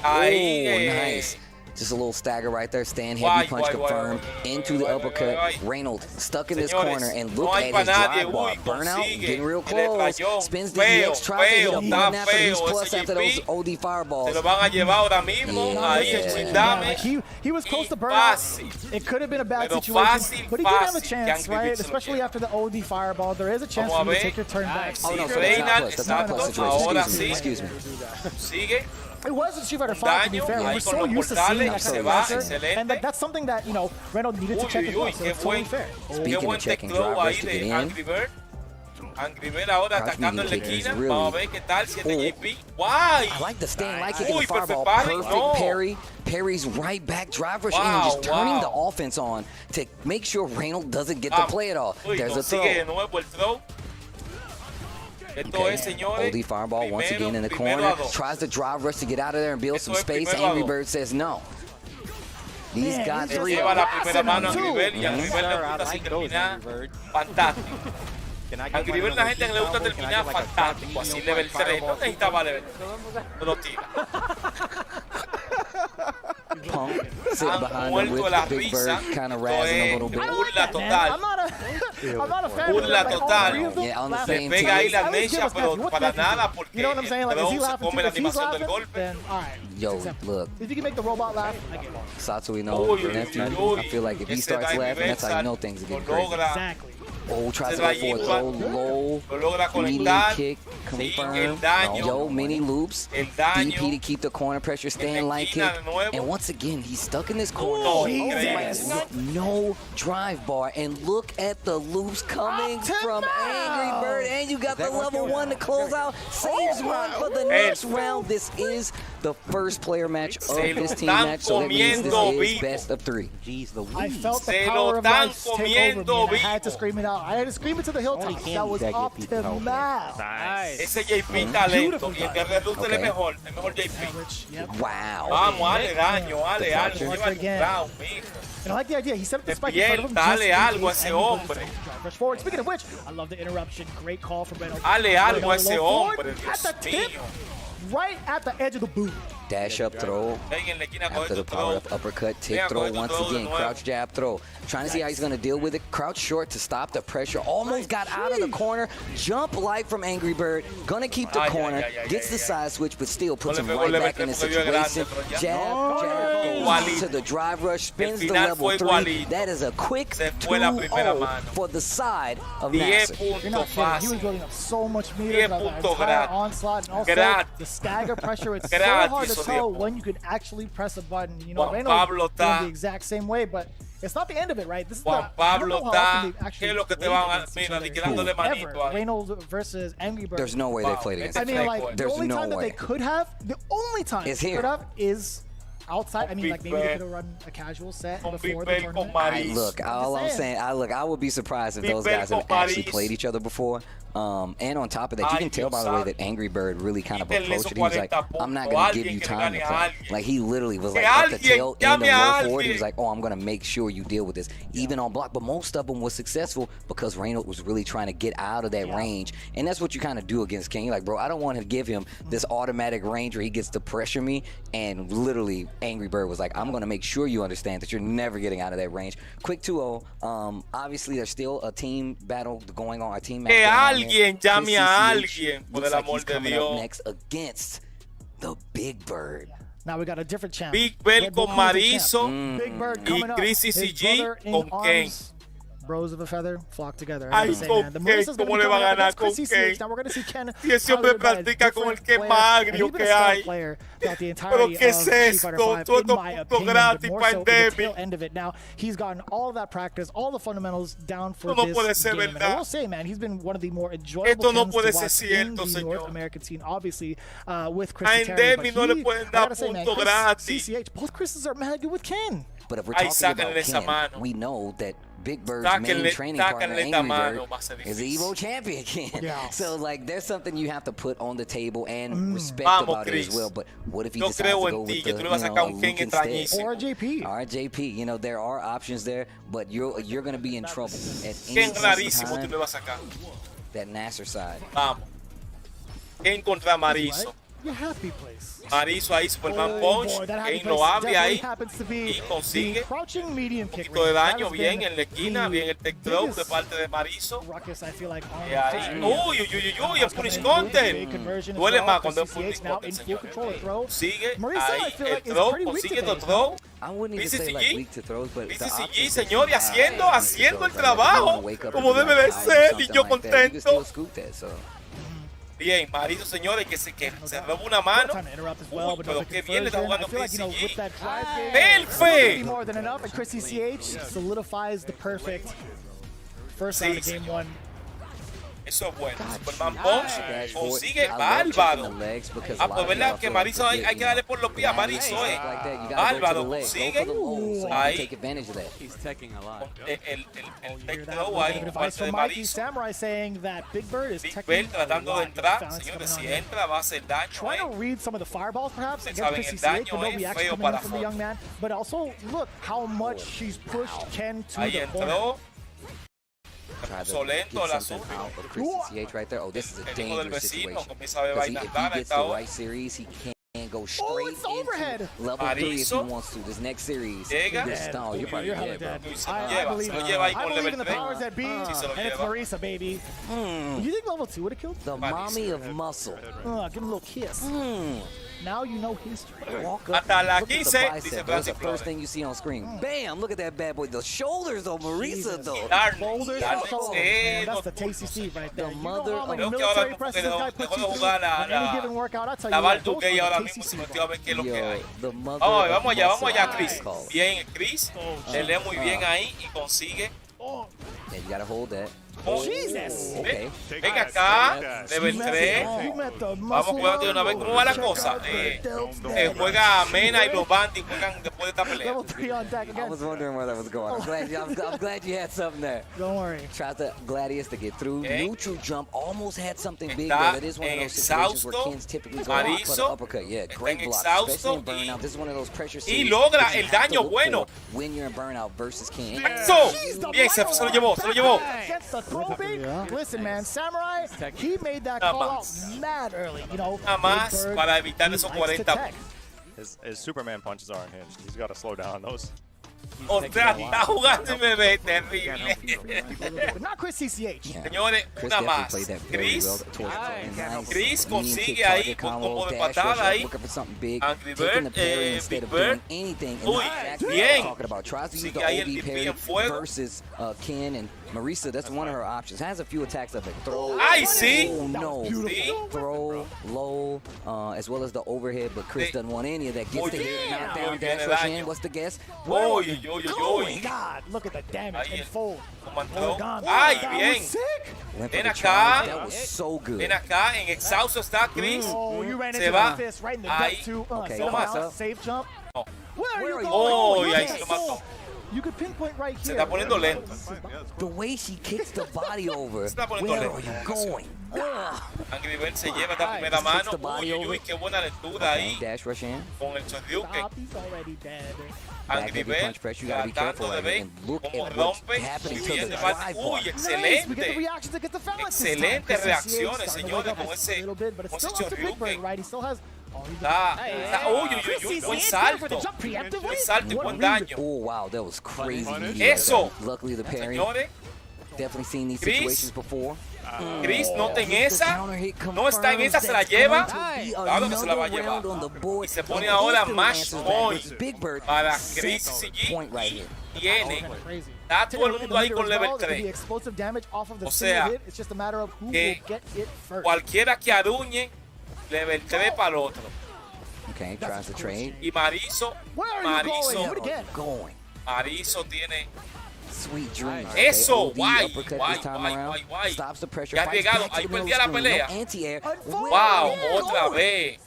Speaker 3: Ahí, nice. Just a little stagger right there. Stand heavy punch confirmed into the uppercut. Reynolds stuck in this corner, and look at his drive bar. Burnout getting real close. Spins the EX, tries to hit a button after he's plus after those OD fireballs.
Speaker 2: He was close to burnout. It could have been a bad situation, but he did have a chance, right? Especially after the OD fireball. There is a chance for you to take your turn back.
Speaker 3: Oh, no, that's not plus situation. Excuse me.
Speaker 2: It was a Street Fighter 5, to be fair. We're so used to seeing that kind of pressure, and that's something that, you know, Reynolds needed to check as well, so it's totally fair.
Speaker 3: Speaking of checking drive rush to get in,
Speaker 1: Angry Bird ahora atacando en la esquina. Vamos a ver qué tal si este JP. Guay.
Speaker 3: I like the stand light kick and the fireball. Perfect parry. Parry's right back, drive rush in, and just turning the offense on to make sure Reynolds doesn't get to play it all. There's a throw. Okay. OD fireball once again in the corner. Tries to drive rush to get out of there and build some space. Angry Bird says no. These guys are
Speaker 1: lleva la primera mano a Angry Bird y a Angry Bird le gusta así terminar fantástico. A Angry Bird la gente le gusta terminar fantástico, así level 3. No necesitaba level 3. No lo tira.
Speaker 3: Punk sitting behind him with Big Bird, kind of razzing a little bit.
Speaker 1: Burla total.
Speaker 2: I'm not a fan
Speaker 1: Burla
Speaker 2: of
Speaker 1: total.
Speaker 3: Yeah, on the same
Speaker 1: pega ahí la amnesia, pero para nada, porque
Speaker 2: you know what I'm saying? Like, is he laughing too? If he's laughing, then all right.
Speaker 3: Yo, look.
Speaker 2: If you can make the robot laugh, I get it.
Speaker 3: Satsui knows nephew. I feel like if he starts laughing, that's how you know things are getting crazy.
Speaker 2: Exactly.
Speaker 3: Oh, tries to go for a throw low. Medium kick confirmed. Yo, mini loops. DP to keep the corner pressure, stand light kick. And once again, he's stuck in this corner. No drive bar. And look at the loops coming from Angry Bird. And you got the level 1 to close out. Saves one for the next round. This is the first player match of this team match. So that means this is best of 3.
Speaker 6: Jeez, the
Speaker 2: I felt the power of life take over me. I had to scream it out. I had to scream it to the hilltops. That was optimal.
Speaker 6: Nice.
Speaker 1: Ese JP talento y el de Rooster es mejor JP.
Speaker 3: Wow.
Speaker 1: Vamos, dale daño, dale algo. Lleva el round,
Speaker 2: And I like the idea. He set up the spike in front of him.
Speaker 1: Dale algo a ese hombre.
Speaker 2: Rush forward. Speaking of which, I love the interruption. Great call from Reynolds.
Speaker 1: Dale algo a ese hombre.
Speaker 2: At the tip, right at the edge of the boot.
Speaker 3: Dash up throw. After the power up uppercut, tip throw once again. Crouch jab throw. Trying to see how he's going to deal with it. Crouch short to stop the pressure. Almost got out of the corner. Jump light from Angry Bird. Going to keep the corner. Gets the side switch, but still puts him right back in the situation. Jab, jab,
Speaker 1: igualito.
Speaker 3: To the drive rush, spins the
Speaker 1: final
Speaker 3: level
Speaker 1: fue
Speaker 3: 3.
Speaker 1: igualito.
Speaker 3: That is a quick
Speaker 1: Se fue la primera
Speaker 3: 2-0
Speaker 1: mano.
Speaker 3: for the side of
Speaker 1: 10
Speaker 3: Nasser.
Speaker 2: You're
Speaker 1: puntos
Speaker 2: not kidding. He was
Speaker 1: fácil.
Speaker 2: building up so much
Speaker 1: 10
Speaker 2: meters of the
Speaker 1: puntos
Speaker 2: entire
Speaker 1: gratis.
Speaker 2: onslaught, and also
Speaker 1: Gratis.
Speaker 2: the stagger pressure. It's so
Speaker 1: Gratis,
Speaker 2: hard to
Speaker 1: esos
Speaker 2: tell
Speaker 1: 10
Speaker 2: when you can actually press a button. You know,
Speaker 1: Juan
Speaker 2: Reynolds
Speaker 1: Pablo
Speaker 2: doing
Speaker 1: está-
Speaker 2: the exact same way, but it's not the end of it, right? This is
Speaker 1: Juan
Speaker 2: I don't
Speaker 1: Pablo
Speaker 2: know how
Speaker 1: está,
Speaker 2: often they've actually
Speaker 1: ¿qué es lo que te
Speaker 2: played
Speaker 1: van a,
Speaker 2: against each
Speaker 1: mira,
Speaker 2: other.
Speaker 1: tirándole manito
Speaker 2: Ever.
Speaker 1: ahí?
Speaker 2: Reynolds versus Angry Bird.
Speaker 3: There's no way they
Speaker 1: Wow.
Speaker 3: played against
Speaker 2: I
Speaker 3: each
Speaker 2: mean,
Speaker 3: other.
Speaker 2: like, the
Speaker 3: There's
Speaker 2: only
Speaker 3: no
Speaker 2: time that
Speaker 3: way.
Speaker 2: they could have, the only time
Speaker 3: Is
Speaker 2: they
Speaker 3: here.
Speaker 2: could have is outside. I mean,
Speaker 1: Big
Speaker 2: like, maybe they
Speaker 1: Ben.
Speaker 2: could have run a casual set
Speaker 1: Con
Speaker 2: before
Speaker 1: Big
Speaker 2: the
Speaker 1: Ben, con
Speaker 2: tournament.
Speaker 1: Maris.
Speaker 3: Look, all I'm saying, I would be surprised if
Speaker 1: Big
Speaker 3: those
Speaker 1: Ben
Speaker 3: guys have
Speaker 1: con
Speaker 3: actually
Speaker 1: Maris.
Speaker 3: played each other before. And on top of that, you can tell by the way that Angry Bird really kind of
Speaker 1: Quítenle
Speaker 3: approached
Speaker 1: esos
Speaker 3: it. He was like,
Speaker 1: 40
Speaker 3: I'm not
Speaker 1: puntos.
Speaker 3: going to give
Speaker 1: Alguien
Speaker 3: you
Speaker 1: que le
Speaker 3: time to
Speaker 1: gane a
Speaker 3: play.
Speaker 1: alguien.
Speaker 3: Like, he literally was
Speaker 1: Que
Speaker 3: like at the
Speaker 1: alguien
Speaker 3: tail end of
Speaker 1: llame a
Speaker 3: low forward. He
Speaker 1: alguien.
Speaker 3: was like, oh, I'm going to make sure you deal with this, even on block. But most of them was successful because Reynolds was really trying to get out of that range. And that's what you kind of do against King. You're like, bro, I don't want to give him this automatic range where he gets to pressure me. And literally, Angry Bird was like, I'm going to make sure you understand that you're never getting out of that range. Quick 2-0. Obviously, there's still a team battle going on, a team match
Speaker 1: Que
Speaker 3: going on
Speaker 1: alguien
Speaker 3: there.
Speaker 1: llame a alguien, por
Speaker 3: Looks
Speaker 1: el
Speaker 3: like
Speaker 1: amor
Speaker 3: he's
Speaker 1: de
Speaker 3: coming up
Speaker 1: Dios.
Speaker 3: next against the Big Bird.
Speaker 2: Now we got a different champ.
Speaker 1: Big Ben
Speaker 2: Red Bull
Speaker 1: con
Speaker 2: Cruiser
Speaker 1: Marizo
Speaker 2: champ. Big Bird
Speaker 1: y
Speaker 2: coming up.
Speaker 1: Crisis
Speaker 2: His
Speaker 1: CG
Speaker 2: brother in
Speaker 1: con Ken.
Speaker 2: arms. Bros of a feather flock together.
Speaker 1: Ay,
Speaker 2: I gotta say,
Speaker 1: con
Speaker 2: man, the
Speaker 1: Ken,
Speaker 2: Marissa's gonna
Speaker 1: ¿cómo
Speaker 2: be
Speaker 1: le va a
Speaker 2: coming up
Speaker 1: ganar
Speaker 2: against
Speaker 1: con
Speaker 2: Chrissy
Speaker 1: Ken?
Speaker 2: CH. Now we're going to see Ken
Speaker 1: Y él siempre
Speaker 2: piloted by a
Speaker 1: practica con el
Speaker 2: different
Speaker 1: que
Speaker 2: player,
Speaker 1: más
Speaker 2: and
Speaker 1: agrio
Speaker 2: he's been a
Speaker 1: que
Speaker 2: stellar
Speaker 1: hay.
Speaker 2: player throughout the
Speaker 1: Pero
Speaker 2: entirety
Speaker 1: ¿qué
Speaker 2: of
Speaker 1: es
Speaker 2: Street Fighter
Speaker 1: esto?
Speaker 2: V,
Speaker 1: Todo
Speaker 2: in my
Speaker 1: punto
Speaker 2: opinion,
Speaker 1: gratis,
Speaker 2: but more so in the
Speaker 1: pandemic.
Speaker 2: tail end of it. Now he's gotten all of that practice, all the fundamentals down for
Speaker 1: Esto no puede
Speaker 2: this
Speaker 1: ser
Speaker 2: game. And I
Speaker 1: verdad.
Speaker 2: will say, man, he's been one of the more enjoyable
Speaker 1: Esto no
Speaker 2: Kens
Speaker 1: puede
Speaker 2: to
Speaker 1: ser
Speaker 2: watch in
Speaker 1: cierto,
Speaker 2: the North
Speaker 1: señor.
Speaker 2: American scene, obviously with Chris
Speaker 1: A Endemi no le pueden dar punto gratis.
Speaker 2: CCH, both Chris's are mad good with Ken.
Speaker 3: But if we're
Speaker 1: Ay,
Speaker 3: talking about
Speaker 1: sáquenle esa
Speaker 3: Ken,
Speaker 1: mano.
Speaker 3: we know that Big Bird's main training partner,
Speaker 1: sáquenle esta
Speaker 3: Angry
Speaker 1: mano,
Speaker 3: Bird,
Speaker 1: va a ser
Speaker 3: is the
Speaker 1: difícil.
Speaker 3: Evo champion Ken.
Speaker 2: Yeah.
Speaker 3: So, like, there's something you have to put on the table and respect
Speaker 1: Vamos,
Speaker 3: about it as
Speaker 1: Chris.
Speaker 3: well. But what if he
Speaker 1: Yo
Speaker 3: decides
Speaker 1: creo
Speaker 3: to
Speaker 1: en
Speaker 3: go
Speaker 1: ti,
Speaker 3: with
Speaker 1: que
Speaker 3: the,
Speaker 1: tú le vas a
Speaker 3: you
Speaker 1: sacar
Speaker 3: know,
Speaker 1: un Ken
Speaker 3: Luke instead?
Speaker 1: extrañísimo.
Speaker 2: Or JP.
Speaker 3: RJP, you know, there are options there, but you're going to be in trouble at any
Speaker 1: Ken
Speaker 3: point in
Speaker 1: rarísimo tú
Speaker 3: time.
Speaker 1: le vas a sacar.
Speaker 3: That Nasser side.
Speaker 1: Vamos. Ken contra Marizo.
Speaker 2: Right? Your happy place.
Speaker 1: Marizo ahí, Superman
Speaker 2: Oh,
Speaker 1: Punch.
Speaker 2: boy, that happy
Speaker 1: Ken lo
Speaker 2: place
Speaker 1: abre
Speaker 2: definitely
Speaker 1: ahí.
Speaker 2: happens to be
Speaker 1: Y consigue
Speaker 2: the crouching medium
Speaker 1: Un
Speaker 2: kick
Speaker 1: poquito de
Speaker 2: range. That
Speaker 1: daño,
Speaker 2: has
Speaker 1: bien
Speaker 2: been
Speaker 1: en la esquina,
Speaker 2: the
Speaker 1: bien el tech throw de
Speaker 2: biggest
Speaker 1: parte de Marizo.
Speaker 2: ruckus, I feel like, on
Speaker 1: Y
Speaker 2: the
Speaker 1: ahí,
Speaker 2: history.
Speaker 1: uy, uy, uy, uy, el punish
Speaker 2: Big
Speaker 1: content.
Speaker 2: conversion as
Speaker 1: Duele
Speaker 2: well
Speaker 1: más
Speaker 2: for
Speaker 1: cuando es
Speaker 2: CCH
Speaker 1: punish
Speaker 2: now
Speaker 1: content,
Speaker 2: in full control of
Speaker 1: señores.
Speaker 2: throw.
Speaker 1: Sigue
Speaker 2: Marisa, I
Speaker 1: ahí
Speaker 2: feel
Speaker 1: el
Speaker 2: like, is
Speaker 1: throw,
Speaker 2: pretty weak
Speaker 1: consigue
Speaker 2: today,
Speaker 1: el throw.
Speaker 3: I wouldn't even say
Speaker 1: BCCG.
Speaker 3: like weak to throws, but the
Speaker 1: BCCG,
Speaker 3: options
Speaker 1: señor, y
Speaker 3: that you have
Speaker 1: haciendo el
Speaker 3: to throw,
Speaker 1: trabajo
Speaker 3: like, if you wanna wake up
Speaker 1: como
Speaker 3: and do
Speaker 1: debe de
Speaker 3: like
Speaker 1: ser,
Speaker 3: five or
Speaker 1: y
Speaker 3: something
Speaker 1: yo
Speaker 3: like that, you can still
Speaker 1: contento.
Speaker 3: scoop that, so.
Speaker 1: Bien, Marizo, señores, que se roba una mano.
Speaker 2: Trying to interrupt as well,
Speaker 1: Uy,
Speaker 2: but
Speaker 1: pero
Speaker 2: no
Speaker 1: qué bien le está
Speaker 2: conversion. I
Speaker 1: jugando
Speaker 2: feel like, you know, with
Speaker 1: BCG.
Speaker 2: that drive game, it's
Speaker 1: Perfect.
Speaker 2: gonna be more than enough, and Chris CCH solidifies the perfect first round of
Speaker 1: Sí,
Speaker 2: game
Speaker 1: señor.
Speaker 2: one.
Speaker 1: Eso es bueno. Superman Punch
Speaker 3: Dash
Speaker 1: consigue
Speaker 3: forward. I love checking
Speaker 1: bárbaro.
Speaker 3: the legs because
Speaker 1: Ah,
Speaker 3: a lot
Speaker 1: pues
Speaker 3: of
Speaker 1: verdad
Speaker 3: y'all
Speaker 1: que
Speaker 3: feel like
Speaker 1: Marizo hay
Speaker 3: forget,
Speaker 1: que
Speaker 3: you
Speaker 1: darle
Speaker 3: know,
Speaker 1: por los pies a
Speaker 3: Bandits,
Speaker 1: Marizo,
Speaker 3: stuff like that, you gotta go
Speaker 1: Bárbaro,
Speaker 3: to the leg, go
Speaker 1: consigue.
Speaker 3: for the low, so you
Speaker 1: Ahí.
Speaker 3: can take advantage of that.
Speaker 5: He's teching a lot.
Speaker 1: El
Speaker 2: Hear
Speaker 1: tech
Speaker 2: that?
Speaker 1: throw
Speaker 2: Little
Speaker 1: ahí
Speaker 2: bit of
Speaker 1: por
Speaker 2: advice
Speaker 1: parte de
Speaker 2: from Mikey
Speaker 1: Marizo.
Speaker 2: Samurai saying that Big Bird is
Speaker 1: Big
Speaker 2: teching
Speaker 1: Ben
Speaker 2: a
Speaker 1: tratando de
Speaker 2: lot.
Speaker 1: entrar,
Speaker 2: Balance
Speaker 1: señores,
Speaker 2: coming
Speaker 1: si
Speaker 2: on in.
Speaker 1: entra va a hacer daño,
Speaker 2: Trying to read some of the fireballs, perhaps,
Speaker 1: Ustedes
Speaker 2: against
Speaker 1: saben,
Speaker 2: Chris
Speaker 1: el
Speaker 2: CCH,
Speaker 1: daño
Speaker 2: but no
Speaker 1: es
Speaker 2: reaction
Speaker 1: feo
Speaker 2: coming
Speaker 1: para
Speaker 2: in from the young man. But also, look how much she's pushed Ken to
Speaker 1: Ahí
Speaker 2: the corner.
Speaker 1: entró.
Speaker 3: Try to
Speaker 1: Solento
Speaker 3: get
Speaker 1: el
Speaker 3: something
Speaker 1: asunto.
Speaker 3: out of Chris CCH right there. Oh, this is a
Speaker 1: El hijo del
Speaker 3: dangerous
Speaker 1: vecino
Speaker 3: situation.
Speaker 1: comienza a ver
Speaker 3: Because
Speaker 1: vainas
Speaker 3: if he
Speaker 1: raras
Speaker 3: gets
Speaker 1: esta
Speaker 3: the
Speaker 1: hora.
Speaker 3: right series, he can go
Speaker 2: Oh,
Speaker 3: straight
Speaker 2: it's the overhead.
Speaker 3: into level 3 if he
Speaker 1: Marizo.
Speaker 3: wants to. This next series,
Speaker 1: Llega.
Speaker 3: you're stalled. You're probably
Speaker 2: hella
Speaker 3: dead, bro.
Speaker 2: dead.
Speaker 1: Se lo
Speaker 2: I
Speaker 1: lleva,
Speaker 2: believe,
Speaker 1: se lo lleva ahí
Speaker 2: I
Speaker 1: con
Speaker 2: believe
Speaker 1: level
Speaker 2: in the
Speaker 1: 3.
Speaker 2: powers that be,
Speaker 1: Sí, se lo
Speaker 2: and it's
Speaker 1: lleva.
Speaker 2: Marisa, baby. You think level 2 would have killed?
Speaker 3: The mommy of muscle.
Speaker 2: Give him a little kiss. Now you know history.
Speaker 3: Walk up,
Speaker 1: Hasta la
Speaker 3: look at the
Speaker 1: 15,
Speaker 3: bicep.
Speaker 1: dice
Speaker 3: That's the
Speaker 1: Francis
Speaker 3: first
Speaker 1: Flores.
Speaker 3: thing you see on screen. Bam! Look at that bad boy. The shoulders on Marisa,
Speaker 2: Jesus.
Speaker 3: though.
Speaker 2: Boulders
Speaker 1: Darle
Speaker 2: and shoulders, man. That's the tasty Steve right there.
Speaker 3: The
Speaker 2: You
Speaker 3: mother
Speaker 2: know how many
Speaker 1: Creo que
Speaker 2: military
Speaker 1: ahora
Speaker 2: presses this guy
Speaker 1: dejó
Speaker 2: puts
Speaker 1: de
Speaker 2: you through
Speaker 1: jugar
Speaker 2: on any given workout. I'll tell you
Speaker 1: la
Speaker 2: what, those
Speaker 1: Balduque
Speaker 2: are
Speaker 1: ahora
Speaker 2: the
Speaker 1: mismo
Speaker 2: tasty
Speaker 1: se
Speaker 2: Steve.
Speaker 1: metió a ver qué es lo que hay.
Speaker 3: The mother
Speaker 1: Oh,
Speaker 3: of
Speaker 1: vamos allá,
Speaker 3: muscle,
Speaker 1: Chris.
Speaker 3: called.
Speaker 1: Bien, Chris. Se lee muy bien ahí y consigue.
Speaker 3: Yeah, you gotta hold that.
Speaker 1: Oh,
Speaker 2: Jesus.
Speaker 3: Okay.
Speaker 1: Ven acá, level
Speaker 2: You
Speaker 1: 3.
Speaker 2: met the
Speaker 1: Vamos a
Speaker 2: muscle
Speaker 1: jugar de una vez. ¿Cómo va la cosa? Juega Mena y los Bandits juegan después de esta pelea.
Speaker 2: Level 3 on deck
Speaker 3: I
Speaker 2: again.
Speaker 3: was wondering where that was going. I'm glad you had something there.
Speaker 2: Don't worry.
Speaker 3: Tried the Gladius to get through.
Speaker 1: Okay.
Speaker 3: Neutral jump almost had something big
Speaker 1: Está
Speaker 3: there. It is one of
Speaker 1: en
Speaker 3: those situations where
Speaker 1: exhausto.
Speaker 3: Kens typically go out for the
Speaker 1: Marizo.
Speaker 3: uppercut. Yeah,
Speaker 1: Está
Speaker 3: great
Speaker 1: en
Speaker 3: block,
Speaker 1: exhausto
Speaker 3: especially in
Speaker 1: y-
Speaker 3: burnout. This is one of those pressure
Speaker 1: y
Speaker 3: series
Speaker 1: logra
Speaker 3: that you
Speaker 1: el
Speaker 3: have to
Speaker 1: daño
Speaker 3: look
Speaker 1: bueno.
Speaker 3: for when you're in burnout versus Ken.
Speaker 1: Eso.
Speaker 2: Jeez, the
Speaker 1: Bien, se
Speaker 2: Michael
Speaker 1: lo llevó, se lo llevó.
Speaker 2: against the throw bait. Listen, man, Samurai, he made that
Speaker 1: Nada
Speaker 2: call out
Speaker 1: más.
Speaker 2: mad early. You know,
Speaker 1: Nada más
Speaker 2: Big Bird,
Speaker 1: para evitar
Speaker 2: he
Speaker 1: esos
Speaker 2: likes to
Speaker 1: 40
Speaker 2: tech.
Speaker 7: His Superman punches are unhinged. He's got to slow down those.
Speaker 1: O sea, está jugando y me ve terrible.
Speaker 2: But not Chris CCH.
Speaker 1: Señores, una más. Chris consigue ahí con combo de patada ahí. Angry Bird, Big Bird. Uy, bien. Sigue ahí el DP en fuego.
Speaker 3: Marisa, that's one of her options. Has a few attacks of it. Throw.
Speaker 1: ¡Ay, sí!
Speaker 3: No.
Speaker 1: ¿Sí?
Speaker 3: Throw, low, as well as the overhead, but Chris doesn't want any of that. Gets the hit, knock down, dash rush in. What's the guess?
Speaker 1: Oh my
Speaker 2: God, look at the damage and fold.
Speaker 1: ¡Ay, bien! Ven acá.
Speaker 3: That was so good.
Speaker 1: Ven acá, en exhausto está Chris. Se va. Ahí.
Speaker 3: Okay,
Speaker 2: Safe jump.
Speaker 1: No.
Speaker 2: Where are you
Speaker 1: Oh,
Speaker 2: going?
Speaker 1: y ahí se lo mató.
Speaker 2: You could pinpoint right
Speaker 1: Se
Speaker 2: here.
Speaker 1: está poniendo lento.
Speaker 3: The way she kicks the body over.
Speaker 1: Se está poniendo
Speaker 3: Where
Speaker 1: lento.
Speaker 3: are you going?
Speaker 1: Angry Bird se lleva esta primera mano. Uy, qué buena lectura ahí.
Speaker 3: Dash rush in.
Speaker 1: Con el Shoryuken.
Speaker 2: Stop, he's already dead.
Speaker 1: Angry Bird tratando de ver cómo rompe, subiendo el bate. Uy, excelente. Excelentes reacciones, señores, con ese Shoryuken. Uy, buen salto. Buen salto y buen daño.
Speaker 3: Oh, wow, that was crazy.
Speaker 1: Eso.
Speaker 3: Luckily, the parry.
Speaker 1: Señores,
Speaker 3: Definitely seen these
Speaker 1: Chris.
Speaker 3: situations before.
Speaker 1: Chris no está en esa. No está en esa, se la lleva. Claro que se la va a llevar. Y se pone ahora match point para Chris CG. Tiene. Está todo el mundo ahí con level 3. O sea, que cualquiera que aruñe, level 3 para el otro.
Speaker 3: Okay, tries to trade.
Speaker 1: Y Mariso tiene.
Speaker 3: Sweet dream.
Speaker 1: Eso,
Speaker 3: Okay,
Speaker 1: guay,
Speaker 3: uppercut
Speaker 1: guay,
Speaker 3: this time
Speaker 1: guay,
Speaker 3: around.
Speaker 1: guay, guay.
Speaker 3: Stops the pressure.
Speaker 1: Ya ha
Speaker 3: Fights
Speaker 1: llegado,
Speaker 3: back to
Speaker 1: ahí
Speaker 3: the middle
Speaker 1: perdía la
Speaker 3: screen.
Speaker 1: pelea.
Speaker 3: No anti-air.
Speaker 1: Wow, otra vez.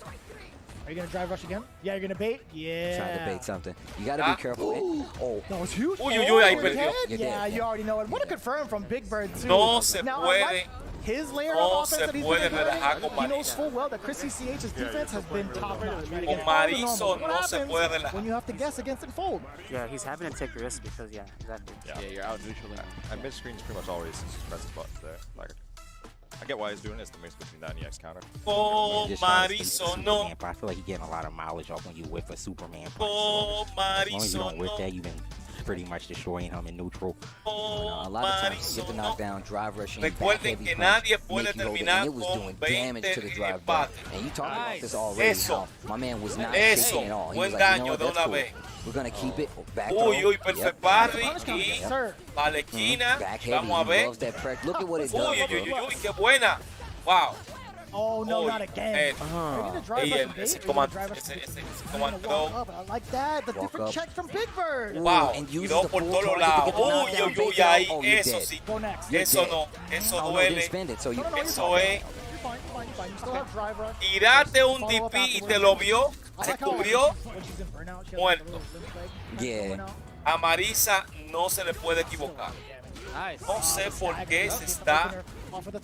Speaker 2: Are you gonna drive rush again? Yeah, you're gonna bait? Yeah.
Speaker 3: Trying to bait something. You gotta be careful. Oh,
Speaker 2: That was huge.
Speaker 1: Uy, uy, uy, ahí
Speaker 2: you're
Speaker 1: perdió.
Speaker 2: dead?
Speaker 3: You're
Speaker 2: Yeah,
Speaker 3: dead.
Speaker 2: you already know it. What a confirm from Big Bird, too.
Speaker 1: No se
Speaker 2: Now,
Speaker 1: puede.
Speaker 2: His layer
Speaker 1: No
Speaker 2: of
Speaker 1: se
Speaker 2: offense that he's
Speaker 1: puede
Speaker 2: been learning,
Speaker 1: relajar con
Speaker 2: he knows
Speaker 1: Marisa.
Speaker 2: full well that Chris CCH's defense has been top notch. Right?
Speaker 1: Con
Speaker 2: Against all the
Speaker 1: Mariso
Speaker 2: normals. What
Speaker 1: no se
Speaker 2: happens
Speaker 1: puede relajar.
Speaker 2: when you have to guess against and fold?
Speaker 7: Yeah, he's having to take risks because, yeah, exactly.
Speaker 8: Yeah, you're out neutral. And mid screen is pretty much always his defensive spot there. Like, I get why he's doing it. It's the mix between that and the X counter.
Speaker 1: Con
Speaker 6: Just trying to
Speaker 1: Mariso
Speaker 6: Superman,
Speaker 1: no.
Speaker 6: but I feel like you're getting a lot of mileage off when you whiff a Superman punch.
Speaker 1: Con
Speaker 6: As long as you
Speaker 1: Mariso
Speaker 6: don't whiff
Speaker 1: no.
Speaker 6: that, you've been pretty much destroying him in neutral.
Speaker 3: a
Speaker 1: Con
Speaker 3: lot of times you get
Speaker 1: Mariso
Speaker 3: the
Speaker 1: no.
Speaker 3: knockdown, drive rushing, back
Speaker 1: Recuerden
Speaker 3: heavy
Speaker 1: que
Speaker 3: punch,
Speaker 1: nadie puede
Speaker 3: make you hold it,
Speaker 1: terminar
Speaker 3: and it was
Speaker 1: con
Speaker 3: doing
Speaker 1: 20
Speaker 3: damage to the drive back.
Speaker 1: empates.
Speaker 3: And you talked about this already.
Speaker 1: Eso.
Speaker 3: How my man was not
Speaker 1: Eso.
Speaker 3: shaking at all. He
Speaker 1: Buen
Speaker 3: was like, you
Speaker 1: daño
Speaker 3: know what,
Speaker 1: de
Speaker 3: that's
Speaker 1: una
Speaker 3: cool.
Speaker 1: vez.
Speaker 3: We're gonna keep it back.
Speaker 1: Uy, uy, perfect parry
Speaker 2: Punish counter,
Speaker 1: y
Speaker 2: sir.
Speaker 1: para la esquina.
Speaker 3: Back heavy.
Speaker 1: Vamos a
Speaker 3: He
Speaker 1: ver.
Speaker 3: loves that pressure. Look at what it
Speaker 1: Uy,
Speaker 3: does.
Speaker 1: uy,
Speaker 3: bro.
Speaker 1: uy, uy, qué buena. Wow.
Speaker 2: Oh, no,
Speaker 1: Uy,
Speaker 2: not again. Are you gonna drive
Speaker 1: y
Speaker 2: rush
Speaker 1: el-
Speaker 2: and bait,
Speaker 1: ese
Speaker 2: or you gonna
Speaker 1: command,
Speaker 2: drive rush
Speaker 1: ese
Speaker 2: and bait?
Speaker 1: ese
Speaker 2: You're
Speaker 1: command
Speaker 2: gonna walk
Speaker 1: throw.
Speaker 2: up. I like that. The
Speaker 3: Walk
Speaker 2: different
Speaker 3: up.
Speaker 2: checks from Big Bird.
Speaker 1: Wow,
Speaker 3: And
Speaker 1: y
Speaker 3: uses
Speaker 1: dos
Speaker 3: the
Speaker 1: por
Speaker 3: full
Speaker 1: todos
Speaker 3: target to
Speaker 1: lados.
Speaker 3: get the
Speaker 1: Uy,
Speaker 3: knockdown
Speaker 1: uy,
Speaker 3: bait
Speaker 1: uy,
Speaker 3: down.
Speaker 1: ahí,
Speaker 3: Oh, you're
Speaker 1: eso
Speaker 3: dead.
Speaker 1: sí.
Speaker 2: Go next.
Speaker 1: Eso no, eso
Speaker 3: Oh, no, didn't
Speaker 1: duele.
Speaker 3: spend it, so you
Speaker 2: No, no, you're
Speaker 1: Eso
Speaker 2: fine.
Speaker 1: es.
Speaker 2: You're fine, you're fine, you're fine. You still have drive rush.
Speaker 1: Tiraste un DP y te lo vio,
Speaker 2: I
Speaker 1: se
Speaker 2: like how
Speaker 1: cubrió.
Speaker 2: when she's in burnout, she has
Speaker 1: Muerto.
Speaker 2: like a little limp leg.
Speaker 3: Yeah.
Speaker 2: Burnout.
Speaker 1: A Marisa no se le puede equivocar. No sé por qué se está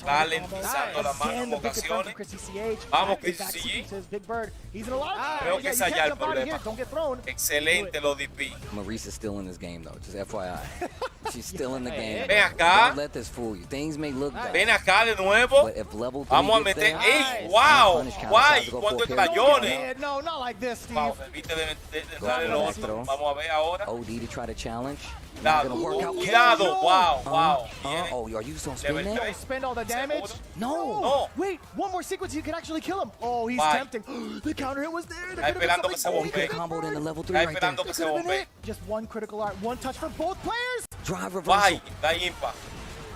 Speaker 1: ralentizando la mano en ocasiones. Vamos, Chris CG. Creo que es allá el problema. Excelente los DP.
Speaker 3: Marisa's still in this game, though. Just FYI. She's still in the game.
Speaker 1: Ven acá.
Speaker 3: Don't let this fool you. Things may look bad.
Speaker 1: Ven acá de nuevo.
Speaker 3: But if level 3
Speaker 1: Vamos a
Speaker 3: gets
Speaker 1: meter.
Speaker 3: there,
Speaker 1: ¡Ey! ¡Wow!
Speaker 3: punish counter
Speaker 1: ¡Guay!
Speaker 3: tries to go
Speaker 1: ¡Cuántos
Speaker 3: for a parry.
Speaker 1: crayones!
Speaker 2: No, not like this, Steve.
Speaker 1: Vamos, permite de entrar el
Speaker 3: Go for
Speaker 1: otro.
Speaker 3: that
Speaker 1: Vamos a ver ahora.
Speaker 3: OD to try to challenge. Not
Speaker 1: Cuidado,
Speaker 3: gonna work out.
Speaker 1: cuidado. Wow, wow. Viene.
Speaker 3: Oh, are you still spin
Speaker 1: Level
Speaker 3: that?
Speaker 1: three.
Speaker 2: Spend all the damage.
Speaker 1: Seguro.
Speaker 3: No.
Speaker 1: No.
Speaker 2: Wait, one more sequence, you can actually kill him. Oh, he's
Speaker 1: Why?
Speaker 2: tempting. The counter hit was there.
Speaker 1: Está esperando que se bombee.
Speaker 3: Comboed in the level 3
Speaker 1: Está
Speaker 3: right
Speaker 1: esperando
Speaker 3: there.
Speaker 1: que se bombee.
Speaker 2: Just one critical art, one touch for both players.
Speaker 3: Drive reversal.
Speaker 1: ¡Guay! Da impa.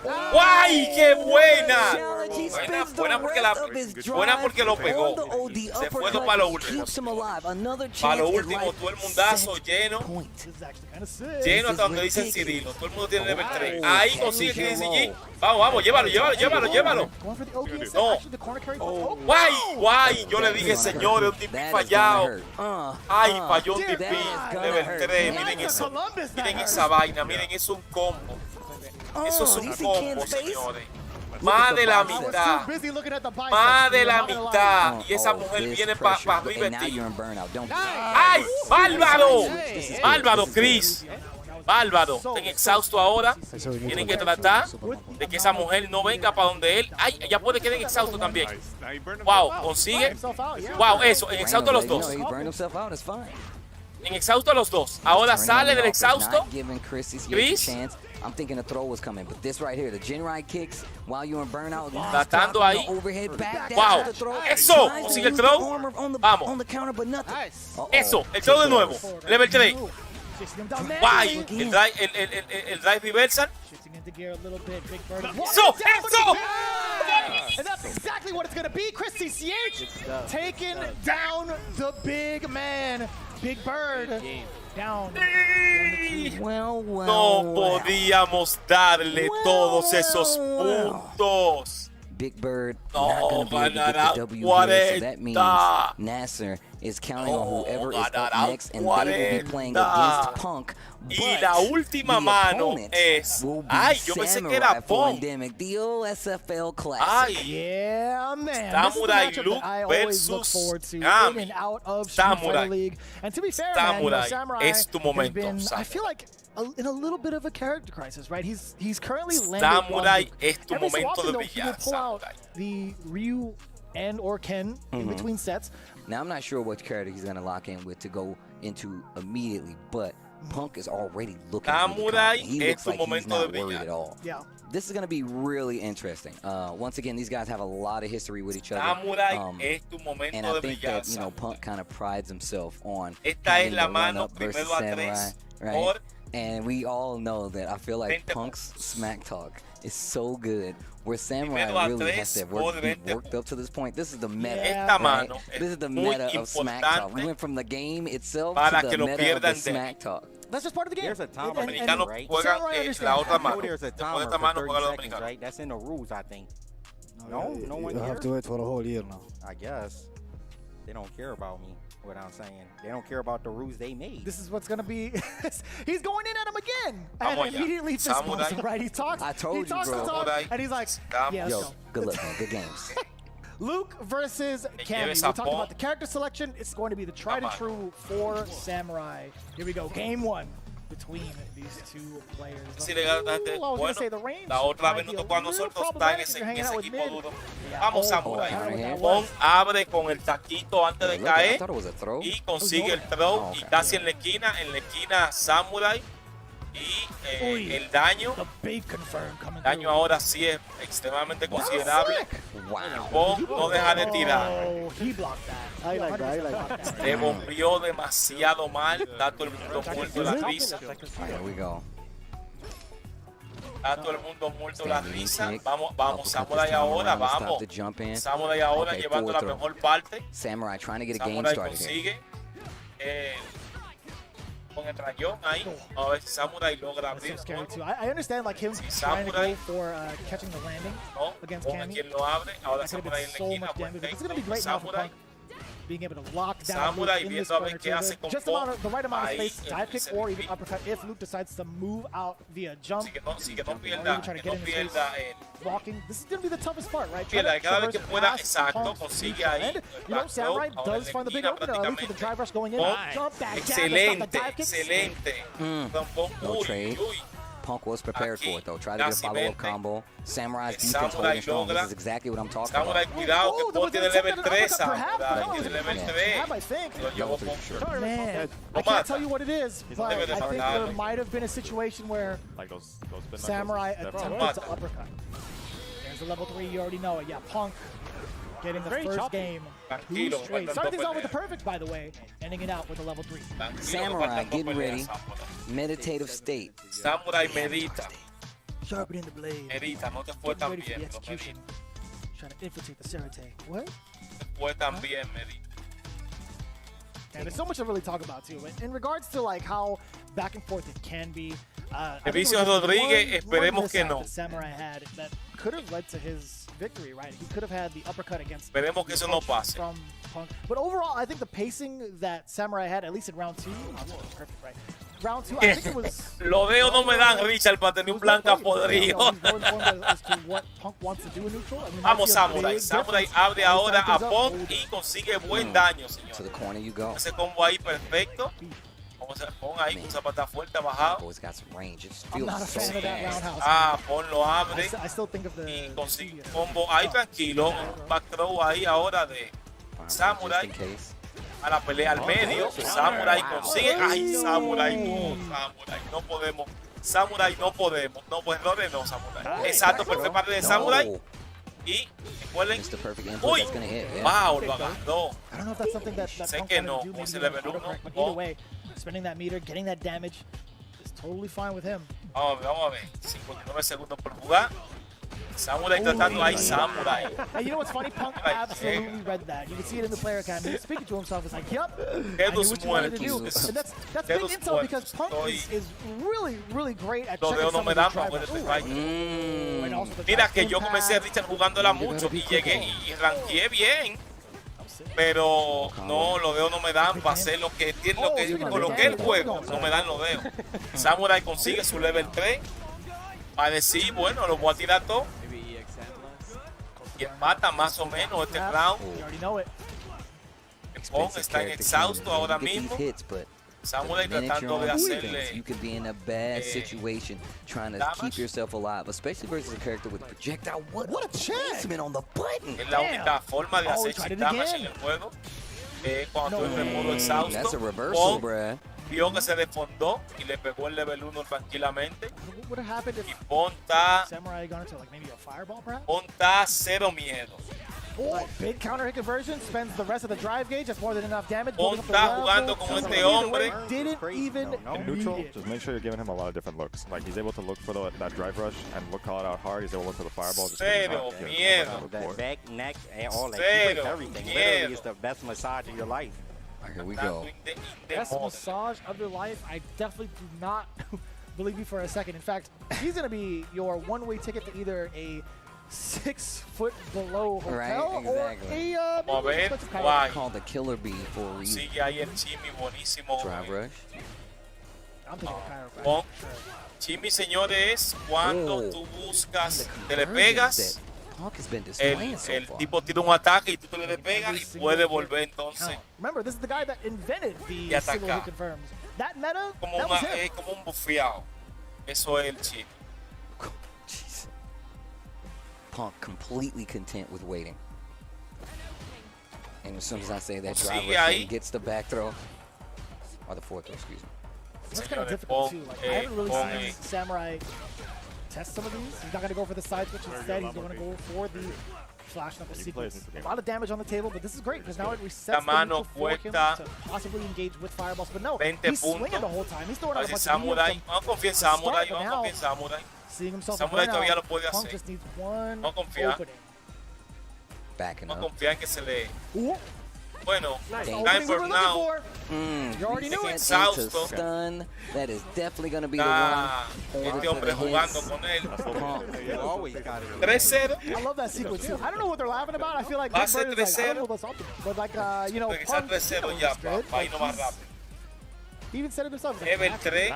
Speaker 1: ¡Guay! ¡Qué buena!
Speaker 3: Challenge, he
Speaker 1: Buena,
Speaker 3: spends the
Speaker 1: buena porque la,
Speaker 3: rest of his
Speaker 1: buena
Speaker 3: drive
Speaker 1: porque lo pegó.
Speaker 3: on the OD
Speaker 1: Se fue
Speaker 3: uppercut,
Speaker 1: para lo último.
Speaker 3: keeps him alive. Another
Speaker 1: Para lo
Speaker 3: chance at
Speaker 1: último,
Speaker 3: life
Speaker 1: todo el mundazo
Speaker 3: set
Speaker 1: lleno.
Speaker 3: point.
Speaker 2: This is actually kind of sick.
Speaker 1: Lleno hasta donde dice el Cirilo. Todo el mundo tiene level 3. Ahí consigue Chris CG. Vamos, vamos, llévalo, llévalo, llévalo, llévalo.
Speaker 2: Going for the OP instead.
Speaker 1: No.
Speaker 2: Actually, the corner carry for
Speaker 1: ¡Guay! ¡Guay! Yo le dije, señores, un DP
Speaker 3: That is
Speaker 1: fallado.
Speaker 3: gonna hurt.
Speaker 1: ¡Ay, falló un
Speaker 2: Dude,
Speaker 1: DP!
Speaker 3: that is gonna
Speaker 1: Level
Speaker 3: hurt.
Speaker 1: 3.
Speaker 3: Man,
Speaker 1: Miren
Speaker 2: that's
Speaker 1: eso.
Speaker 2: Columbus, that
Speaker 1: Miren
Speaker 2: hurts.
Speaker 1: esa vaina. Miren, es un combo. Eso es un
Speaker 3: you see
Speaker 1: combo,
Speaker 3: Ken's face?
Speaker 1: señores. Más de la
Speaker 3: bicep.
Speaker 1: mitad.
Speaker 2: Busy looking at the biceps.
Speaker 1: Más de
Speaker 2: I'm
Speaker 1: la
Speaker 2: not gonna lie.
Speaker 1: mitad. Y esa
Speaker 3: Oh,
Speaker 1: mujer
Speaker 3: this
Speaker 1: viene para
Speaker 3: pressure.
Speaker 1: arriba
Speaker 3: And
Speaker 1: de
Speaker 3: now
Speaker 1: ti.
Speaker 3: you're in burnout. Don't do
Speaker 1: ¡Ay! ¡Bárbaro! ¡Bárbaro, Chris! Bárbaro. Están exhausto ahora. Tienen que tratar de que esa mujer no venga para donde él. ¡Ay! Ya puede quedar en exhausto también. ¡Wow! Consigue.
Speaker 2: Himself out, yeah.
Speaker 1: ¡Wow! Eso. En exhausto los
Speaker 3: You know,
Speaker 1: dos.
Speaker 3: he burned himself out. It's fine.
Speaker 1: En exhausto los dos. Ahora sale del exhausto. Chris.
Speaker 3: I'm thinking a throw was coming, but this right here, the gen ride kicks while you're in burnout.
Speaker 1: Tratando ahí.
Speaker 3: Overhead back
Speaker 1: Wow. Eso. Consigue el throw. Vamos.
Speaker 3: On the counter, but nothing.
Speaker 1: Eso. El throw de nuevo. Level 3. Guay. El drive reversal. Eso. Eso.
Speaker 2: And that's exactly what it's going to be. Chris CCH taking down the big man. Big Bird down.
Speaker 1: No podíamos darle todos esos puntos.
Speaker 3: Big Bird
Speaker 1: No,
Speaker 3: not going to be able to get the W here, so that means Nasser is counting on whoever is up next, and they will be playing against Punk.
Speaker 1: Y la última mano es... Ay, yo pensé que era Punk.
Speaker 3: The OSFL Classic.
Speaker 1: Ay,
Speaker 2: Yeah, man.
Speaker 1: Samurai
Speaker 2: This is a matchup
Speaker 1: Luke
Speaker 2: that I always look
Speaker 1: versus
Speaker 2: forward to
Speaker 1: Kami.
Speaker 2: in and out of Street Fighter League. And to be fair, man, you know,
Speaker 1: Samurai,
Speaker 2: Samurai
Speaker 1: es tu momento,
Speaker 2: has been, I
Speaker 1: Samurai.
Speaker 2: feel like, in a little bit of a character crisis, right? He's currently landed
Speaker 1: Samurai
Speaker 2: one.
Speaker 1: es tu
Speaker 2: Every so
Speaker 1: momento
Speaker 2: often,
Speaker 1: de
Speaker 2: though, he will
Speaker 1: brillar,
Speaker 2: pull out
Speaker 1: Samurai.
Speaker 2: the Ryu and or Ken in between sets.
Speaker 3: Now, I'm not sure what character he's going to lock in with to go into immediately, but Punk is already looking really
Speaker 1: Samurai
Speaker 3: confident. He
Speaker 1: es
Speaker 3: looks
Speaker 1: tu
Speaker 3: like he's
Speaker 1: momento
Speaker 3: not
Speaker 1: de
Speaker 3: worried
Speaker 1: brillar.
Speaker 3: at all.
Speaker 2: Yeah.
Speaker 3: This is going to be really interesting. Once again, these guys have a lot of history with each other.
Speaker 1: Samurai es tu momento
Speaker 3: And I
Speaker 1: de
Speaker 3: think
Speaker 1: brillar.
Speaker 3: that, you know, Punk kind of prides himself on
Speaker 1: Esta
Speaker 3: having
Speaker 1: es la
Speaker 3: the
Speaker 1: mano
Speaker 3: run-up versus
Speaker 1: primero a
Speaker 3: Samurai,
Speaker 1: tres
Speaker 3: right?
Speaker 1: por
Speaker 3: And we all know that I feel like
Speaker 1: 20
Speaker 3: Punk's smack talk is so good, where Samurai
Speaker 1: Primero a
Speaker 3: really has
Speaker 1: tres
Speaker 3: to
Speaker 1: por
Speaker 3: be
Speaker 1: 20
Speaker 3: worked up to this point. This is the meta.
Speaker 2: Yeah.
Speaker 1: Esta
Speaker 3: right?
Speaker 1: mano
Speaker 3: This is the
Speaker 1: muy
Speaker 3: meta of smack talk. We
Speaker 1: importante
Speaker 3: went from the game itself
Speaker 1: para
Speaker 3: to
Speaker 1: que
Speaker 3: the
Speaker 1: lo
Speaker 3: meta of the
Speaker 1: pierdan de
Speaker 3: smack talk.
Speaker 2: That's just part of the game.
Speaker 6: There's a time
Speaker 2: And-
Speaker 6: limit,
Speaker 2: and
Speaker 1: Dominicanos
Speaker 6: right?
Speaker 1: juegan
Speaker 2: Samurai
Speaker 1: la
Speaker 2: understands
Speaker 1: otra
Speaker 2: that.
Speaker 6: I know
Speaker 1: mano.
Speaker 6: there's a
Speaker 1: Después
Speaker 6: timer
Speaker 1: de esta
Speaker 6: for
Speaker 1: mano
Speaker 6: 30
Speaker 1: juega los
Speaker 6: seconds,
Speaker 1: dominicanos.
Speaker 6: right? That's in the rules, I think. No, no one
Speaker 9: You have
Speaker 6: cares.
Speaker 9: to wait for the whole year now.
Speaker 6: I guess they don't care about me. What I'm saying, they don't care about the rules they made.
Speaker 2: This is what's going to be. He's going in at him again. And
Speaker 1: Vamos allá.
Speaker 2: immediately fist bumps
Speaker 1: Samurai.
Speaker 2: him, right? He talks.
Speaker 3: I told
Speaker 2: he
Speaker 3: you,
Speaker 2: talks
Speaker 3: bro.
Speaker 2: the talk,
Speaker 1: Samurai.
Speaker 2: and he's like, yeah, let's
Speaker 3: Yo,
Speaker 2: go.
Speaker 3: good luck, man. Good games.
Speaker 2: Luke versus Cammy. We
Speaker 1: lleves
Speaker 2: talked
Speaker 1: a
Speaker 2: about
Speaker 1: Pong.
Speaker 2: the character selection. It's going to be the tried and
Speaker 1: Come on.
Speaker 2: true for Samurai. Here we go. Game one between these two players.
Speaker 1: Si le ganas,
Speaker 2: Ooh, I was gonna
Speaker 1: bueno,
Speaker 2: say the range
Speaker 1: la otra
Speaker 2: might
Speaker 1: vez
Speaker 2: be
Speaker 1: nos
Speaker 2: a
Speaker 1: tocó a
Speaker 2: little
Speaker 1: nosotros estar en
Speaker 2: problematic if
Speaker 1: ese,
Speaker 2: you're hanging out with
Speaker 1: equipo
Speaker 2: mid.
Speaker 1: duro.
Speaker 2: Yeah,
Speaker 1: Vamos,
Speaker 2: oh,
Speaker 1: Samurai.
Speaker 2: I don't know what that
Speaker 1: Pon
Speaker 2: was.
Speaker 1: abre con el taquito antes de
Speaker 3: Look, I
Speaker 1: caer
Speaker 3: thought it was a throw.
Speaker 1: y consigue el throw
Speaker 3: Oh,
Speaker 1: y
Speaker 3: okay.
Speaker 1: casi en la esquina Samurai y
Speaker 2: Uy.
Speaker 1: el daño
Speaker 2: The big confirm coming
Speaker 1: daño
Speaker 2: through.
Speaker 1: ahora sí es extremadamente considerable.
Speaker 3: Wow.
Speaker 1: Pon no deja de tirar.
Speaker 2: Oh, he blocked that.
Speaker 9: I like that, I
Speaker 2: 100%
Speaker 9: like
Speaker 2: blocked
Speaker 9: that.
Speaker 2: that.
Speaker 1: Le bombeó demasiado mal, está todo el mundo muerto de la risa.
Speaker 3: There we go.
Speaker 1: Está todo el mundo muerto de la
Speaker 3: Standing
Speaker 1: risa.
Speaker 3: kick.
Speaker 1: Vamos,
Speaker 3: Uppercut
Speaker 1: Samurai
Speaker 3: this time
Speaker 1: ahora,
Speaker 3: around to stop
Speaker 1: vamos.
Speaker 3: the jump in.
Speaker 1: Samurai ahora
Speaker 3: Okay,
Speaker 1: llevando
Speaker 3: forward
Speaker 1: la
Speaker 3: throw.
Speaker 1: mejor parte.
Speaker 3: Samurai trying to get a game
Speaker 1: Samurai
Speaker 3: started here.
Speaker 1: consigue con el rayón ahí. A ver si Samurai logra
Speaker 2: That's
Speaker 1: abrir.
Speaker 2: so scary too. I understand like him
Speaker 1: Si
Speaker 2: trying to
Speaker 1: Samurai-
Speaker 2: go for catching the landing
Speaker 1: No,
Speaker 2: against
Speaker 1: pon a
Speaker 2: Cammy.
Speaker 1: quien lo abre. Ahora
Speaker 2: That could have
Speaker 1: Samurai
Speaker 2: been
Speaker 1: en la
Speaker 2: so
Speaker 1: esquina.
Speaker 2: much
Speaker 1: Buen
Speaker 2: damage. It's going to be
Speaker 1: técnico.
Speaker 2: great now for
Speaker 1: Samurai.
Speaker 2: Punk being able to lock down
Speaker 1: Samurai
Speaker 2: Luke in this
Speaker 1: viendo a ver
Speaker 2: corner
Speaker 1: qué hace
Speaker 2: too.
Speaker 1: con
Speaker 2: Just
Speaker 1: Punk.
Speaker 2: the right amount of
Speaker 1: Ahí,
Speaker 2: space, dive kick
Speaker 1: ese
Speaker 2: or even
Speaker 1: pick.
Speaker 2: uppercut if Luke decides to move out via jump.
Speaker 1: Si que no
Speaker 2: Or
Speaker 1: pierda,
Speaker 2: even try to
Speaker 1: que
Speaker 2: get
Speaker 1: no
Speaker 2: in his face,
Speaker 1: pierda el
Speaker 2: blocking. This is going to be the toughest part, right?
Speaker 1: pierda.
Speaker 2: Trying to
Speaker 1: Cada vez que
Speaker 2: traverse
Speaker 1: pueda,
Speaker 2: past
Speaker 1: exacto,
Speaker 2: Punk's
Speaker 1: consigue
Speaker 2: reach.
Speaker 1: ahí
Speaker 2: And,
Speaker 1: el
Speaker 2: you know,
Speaker 1: back throw.
Speaker 2: Samurai
Speaker 1: Ahora
Speaker 2: does
Speaker 1: en
Speaker 2: find the
Speaker 1: la
Speaker 2: big
Speaker 1: esquina
Speaker 2: opener, at least with the
Speaker 1: prácticamente.
Speaker 2: drive rush going in.
Speaker 1: Pon,
Speaker 2: Jump back, jab, and stop the
Speaker 1: excelente,
Speaker 2: dive kicks.
Speaker 1: excelente. Pon,
Speaker 3: No
Speaker 1: uy,
Speaker 3: trade.
Speaker 1: uy.
Speaker 3: Punk was prepared
Speaker 1: Aquí,
Speaker 3: for it though. Try to get a follow-up
Speaker 1: casi
Speaker 3: combo. Samurai's defense
Speaker 1: Samurai
Speaker 3: holding strong.
Speaker 1: logra-
Speaker 3: This is exactly what I'm talking
Speaker 1: Samurai,
Speaker 3: about.
Speaker 1: cuidado, que
Speaker 2: Oh,
Speaker 1: Pon tiene
Speaker 2: was
Speaker 1: level
Speaker 2: attempted
Speaker 1: 3,
Speaker 2: uppercut, perhaps, but
Speaker 1: Samurai.
Speaker 2: no, it was
Speaker 1: Tiene
Speaker 2: a
Speaker 1: level
Speaker 3: yeah.
Speaker 1: 3.
Speaker 2: jab, I think.
Speaker 1: Lo llevó
Speaker 3: three,
Speaker 1: con
Speaker 3: sure.
Speaker 1: sure.
Speaker 2: Man,
Speaker 1: Lo
Speaker 2: I can't
Speaker 1: mata.
Speaker 2: tell you what it is, but
Speaker 1: debe
Speaker 2: I
Speaker 1: de
Speaker 2: think
Speaker 1: matarlo.
Speaker 2: there might have been a situation where
Speaker 8: Like those spin
Speaker 2: Samurai
Speaker 8: knuckles,
Speaker 2: attempted
Speaker 8: definitely.
Speaker 2: to uppercut. There's the level 3, you already know it. Yeah, Punk getting the first game. Two
Speaker 1: Tranquilo,
Speaker 2: straight.
Speaker 1: faltan
Speaker 2: Starting
Speaker 1: dos
Speaker 2: things off with the
Speaker 1: peleas.
Speaker 2: perfect, by the way, ending it out with a level 3.
Speaker 1: Tranquilo,
Speaker 3: Samurai
Speaker 1: faltan dos
Speaker 3: getting ready.
Speaker 1: peleas, Samurai.
Speaker 3: Meditative state.
Speaker 1: Samurai medita,
Speaker 2: Sharpening the blade.
Speaker 1: medita, no te fue tan
Speaker 2: Ready for the
Speaker 1: bien, pero
Speaker 2: execution.
Speaker 1: medita.
Speaker 2: Trying to infiltrate the Serite. What?
Speaker 1: Te fue tan bien, medita.
Speaker 2: And there's so much to really talk about too. In regards to like how back and forth it can be. I think
Speaker 1: Evicio
Speaker 2: there was
Speaker 1: Rodríguez,
Speaker 2: one
Speaker 1: esperemos que
Speaker 2: mishap
Speaker 1: no.
Speaker 2: that Samurai had that could have led to his victory, right? He could have had the uppercut against
Speaker 1: Esperemos que eso no pase.
Speaker 2: from Punk. But overall, I think the pacing that Samurai had, at least in round 2, perfect, right? Round 2, I think it was.
Speaker 1: Los dedos no me dan, Richard, para tener un blanca podrido.
Speaker 2: As to what Punk wants to do in neutral. I mean,
Speaker 1: Vamos,
Speaker 2: that's the
Speaker 1: Samurai.
Speaker 2: big
Speaker 1: Samurai
Speaker 2: difference.
Speaker 1: abre ahora a
Speaker 2: Things up,
Speaker 1: Punk
Speaker 2: hold
Speaker 1: y
Speaker 2: it.
Speaker 1: consigue buen daño,
Speaker 3: To
Speaker 1: señor.
Speaker 3: the corner you go.
Speaker 1: Ese combo ahí perfecto. Vamos a Pon ahí con zapata fuerte bajado.
Speaker 3: Boy's got some range. It just
Speaker 2: I'm
Speaker 3: feels
Speaker 2: not a
Speaker 3: so
Speaker 2: fan of that
Speaker 3: fast.
Speaker 2: roundhouse.
Speaker 1: Ah, Pon lo abre
Speaker 2: I still think of the.
Speaker 1: y consigue un combo ahí tranquilo. Un back throw ahí ahora de
Speaker 3: Just
Speaker 1: Samurai.
Speaker 3: in case.
Speaker 1: a la pelea al medio. Samurai consigue. Ay, Samurai no podemos. Samurai no podemos. No, pues no, Samurai. Exacto, perfecto parte de Samurai. Y recuerden. Uy, wow, lo agarró.
Speaker 2: I don't know if that's something that
Speaker 1: Sé
Speaker 2: Punk
Speaker 1: que
Speaker 2: wanted
Speaker 1: no,
Speaker 2: to do, maybe
Speaker 1: ese
Speaker 2: in the
Speaker 1: level
Speaker 2: quarter
Speaker 1: uno,
Speaker 2: back, but
Speaker 1: no.
Speaker 2: either way, spending that meter, getting that damage is totally fine with him.
Speaker 1: Vamos a ver. 59 segundos por jugar. Samurai tratando ahí, Samurai.
Speaker 2: And you know what's funny? Punk absolutely read that. You can see it in the player cam. He's speaking to himself. He's like, yep. I knew what you wanted to do. And that's big intel because Punk is really great at checking some of the drivers. And also the
Speaker 1: Mira que
Speaker 2: impact.
Speaker 1: yo comencé a Richard jugándola mucho y llegué y ranqueé bien. Pero no, los dedos no me dan para hacer lo que tiene, con lo que el juego, no me dan los dedos. Samurai consigue su level 3 para decir, bueno, lo voy a tirar todo. Y empata más o menos este round. El Pong está en exhausto ahora mismo. Samurai tratando de hacerle
Speaker 3: you could be in a bad situation trying to keep yourself alive, especially versus a character with a projectile. What a placement on the button.
Speaker 1: Es la única forma de hacer chip damage en el juego. Cuando tú en modo exhausto,
Speaker 3: That's a reversal, bruh.
Speaker 1: vio que se desfondó y le pegó el level 1 tranquilamente.
Speaker 2: What would have happened if
Speaker 1: Y Pong está
Speaker 2: Samurai gone into like maybe a fireball, perhaps?
Speaker 1: Pong está cero miedo.
Speaker 2: Oh, big counter hit conversion, spends the rest of the drive gauge. That's more than enough damage.
Speaker 1: Pong está jugando con este hombre.
Speaker 2: Didn't even
Speaker 8: In neutral,
Speaker 2: need it.
Speaker 8: just make sure you're giving him a lot of different looks. Like he's able to look for that drive rush and call it out hard. He's able to look for the fireball. Just
Speaker 1: Cero miedo.
Speaker 6: That back, neck, and all that.
Speaker 1: Cero
Speaker 6: Everything.
Speaker 1: miedo.
Speaker 6: Literally, it's the best massage of your life.
Speaker 3: Here we go.
Speaker 2: Best massage of your life. I definitely do not believe you for a second. In fact, he's going to be your one-way ticket to either a 6 foot below hotel or a
Speaker 1: Vamos a ver,
Speaker 2: expensive car.
Speaker 1: guay.
Speaker 3: Called the Killer Bee for a reason.
Speaker 1: Sigue ahí el Chimi buenísimo.
Speaker 3: Drive rush.
Speaker 2: I'm thinking of chiropractic.
Speaker 1: Pong. Chimi, señores, es cuando tú buscas, te le pegas,
Speaker 3: Punk has been displaying so
Speaker 1: el
Speaker 3: far.
Speaker 1: tipo tira un ataque y tú te le pegas y puede volver entonces.
Speaker 2: Remember, this is the guy that invented
Speaker 1: Y
Speaker 2: the
Speaker 1: atacar.
Speaker 2: single hit confirms. That meta,
Speaker 1: Como,
Speaker 2: that was him.
Speaker 1: es como un bufeado. Eso es el Chimi.
Speaker 3: Jeez. Punk completely content with waiting. And as soon as I say that, drive
Speaker 1: Sigue
Speaker 3: rush
Speaker 1: ahí.
Speaker 3: in, gets the back throw. Or the forth throw, excuse me.
Speaker 2: That's kind of
Speaker 1: Señores,
Speaker 2: difficult
Speaker 1: Pong,
Speaker 2: too. Like, I haven't really
Speaker 1: Pong,
Speaker 2: seen Samurai test some of these. He's not going to go for the side switch instead. He's going to go for the flash knuckle sequence. A lot of damage on the table, but this is great because now it resets the
Speaker 1: mano
Speaker 2: neutral for him
Speaker 1: cuesta
Speaker 2: to possibly engage with fireballs. But no,
Speaker 1: 20
Speaker 2: he's swinging
Speaker 1: puntos.
Speaker 2: the whole time. He's throwing out a
Speaker 1: Así
Speaker 2: bunch of
Speaker 1: Samurai,
Speaker 2: mediums.
Speaker 1: vamos a confiar en Samurai, vamos a confiar en Samurai.
Speaker 2: Seeing himself
Speaker 1: Samurai
Speaker 2: a burnout,
Speaker 1: todavía lo puede
Speaker 2: Punk
Speaker 1: hacer.
Speaker 2: just needs one
Speaker 1: No confía.
Speaker 2: opening.
Speaker 3: Backing
Speaker 1: Vamos a
Speaker 3: up.
Speaker 1: confiar en que se le...
Speaker 2: Ooh,
Speaker 1: Bueno,
Speaker 2: nice.
Speaker 1: está
Speaker 2: Opening
Speaker 1: en
Speaker 2: we were looking
Speaker 1: burnout.
Speaker 2: for. You already knew it.
Speaker 1: Exhausto.
Speaker 3: Stun. That is definitely going to be the
Speaker 1: Está
Speaker 3: one.
Speaker 1: este hombre jugando con él.
Speaker 6: You always got it.
Speaker 1: 3-0.
Speaker 2: I love that sequence too. I don't know what they're laughing about. I feel like
Speaker 1: Va a
Speaker 2: Big
Speaker 1: ser
Speaker 2: Bird is like, I
Speaker 1: 3-0.
Speaker 2: don't know what's up, but like, you know,
Speaker 1: Porque está
Speaker 2: Punk,
Speaker 1: 3-0 ya,
Speaker 2: good.
Speaker 1: va a ir no más rápido.
Speaker 2: He even said it himself. He's like,
Speaker 1: Level 3.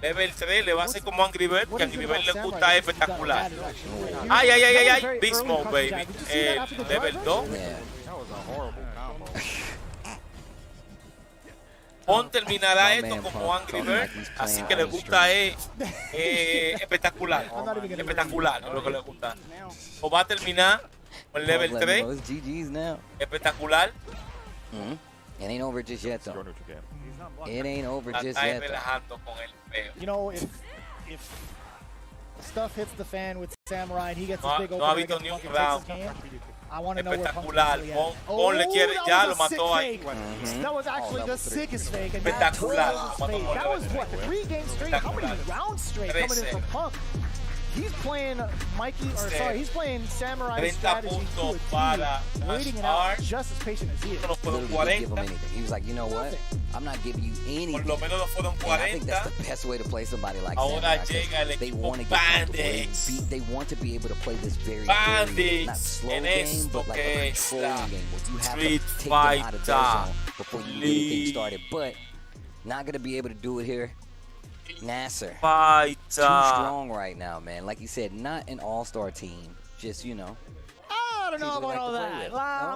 Speaker 1: Level 3 le va a hacer como Angry Bird, que Angry Bird le gusta espectacular. Ay, ay, ay, ay, ay. Beast Mode, baby. Level 2.
Speaker 3: Yeah.
Speaker 6: That was a horrible combo.
Speaker 1: Pong terminará
Speaker 3: My
Speaker 1: esto
Speaker 3: man
Speaker 1: como
Speaker 3: Punk
Speaker 1: Angry
Speaker 3: talking
Speaker 1: Bird,
Speaker 3: like he's
Speaker 1: así
Speaker 3: playing
Speaker 1: que le
Speaker 3: on the
Speaker 1: gusta espectacular. Espectacular, es lo que le gusta. O va a terminar con level
Speaker 3: Punk letting
Speaker 1: 3,
Speaker 3: those GGs now.
Speaker 1: espectacular.
Speaker 3: It ain't over just yet,
Speaker 8: Your
Speaker 3: though.
Speaker 8: neutral game.
Speaker 3: It ain't over just
Speaker 1: Está ahí
Speaker 3: yet, though.
Speaker 1: relajando con el feo.
Speaker 2: You know, if stuff hits the fan with Samurai and he gets
Speaker 1: No,
Speaker 2: this big
Speaker 1: no ha
Speaker 2: opening
Speaker 1: visto
Speaker 2: against
Speaker 1: ni
Speaker 2: Punk
Speaker 1: un
Speaker 2: and takes his
Speaker 1: round.
Speaker 2: game, I want to know where Punk is
Speaker 1: Espectacular.
Speaker 2: really
Speaker 1: Pong,
Speaker 2: at.
Speaker 1: Pong le quiere,
Speaker 2: that
Speaker 1: ya
Speaker 2: was
Speaker 1: lo
Speaker 2: a sick
Speaker 1: mató ahí.
Speaker 2: fake. That was actually the sickest fake. And that
Speaker 1: Espectacular.
Speaker 2: was fake. That was what, 3 games straight? How many
Speaker 1: Espectacular.
Speaker 2: rounds straight coming in from
Speaker 1: 13.
Speaker 2: Punk? He's playing Mikey, or sorry, he's playing Samurai
Speaker 1: 30
Speaker 2: strategy to
Speaker 1: puntos
Speaker 2: a
Speaker 1: para
Speaker 2: T, waiting it out
Speaker 1: Ashar.
Speaker 2: just as patient as he is.
Speaker 1: No fueron
Speaker 3: Literally didn't give him
Speaker 1: 40.
Speaker 3: anything. He was like, you know what? I'm not giving you
Speaker 1: Por
Speaker 3: anything.
Speaker 1: lo menos no fueron
Speaker 3: And I think that's
Speaker 1: 40.
Speaker 3: the best way to play somebody like
Speaker 1: Ahora
Speaker 3: Samurai, 'cause
Speaker 1: llega el
Speaker 3: they
Speaker 1: equipo
Speaker 3: want to get comfortable.
Speaker 1: Bandits.
Speaker 3: They want to be able to play this very,
Speaker 1: Bandits
Speaker 3: not slow
Speaker 1: en
Speaker 3: game,
Speaker 1: esto
Speaker 3: but like
Speaker 1: que
Speaker 3: a
Speaker 1: es
Speaker 3: controlling
Speaker 1: la
Speaker 3: game where you have
Speaker 1: Street
Speaker 3: to take them out of their
Speaker 1: Fighter
Speaker 3: zone before you get anything started. But not going to be able to do it here. Nasser, too
Speaker 1: Fighter.
Speaker 3: strong right now, man. Like you said, not an all-star team. Just, you know.
Speaker 2: I don't know
Speaker 3: People
Speaker 2: about
Speaker 3: like
Speaker 2: all
Speaker 3: to play
Speaker 2: that.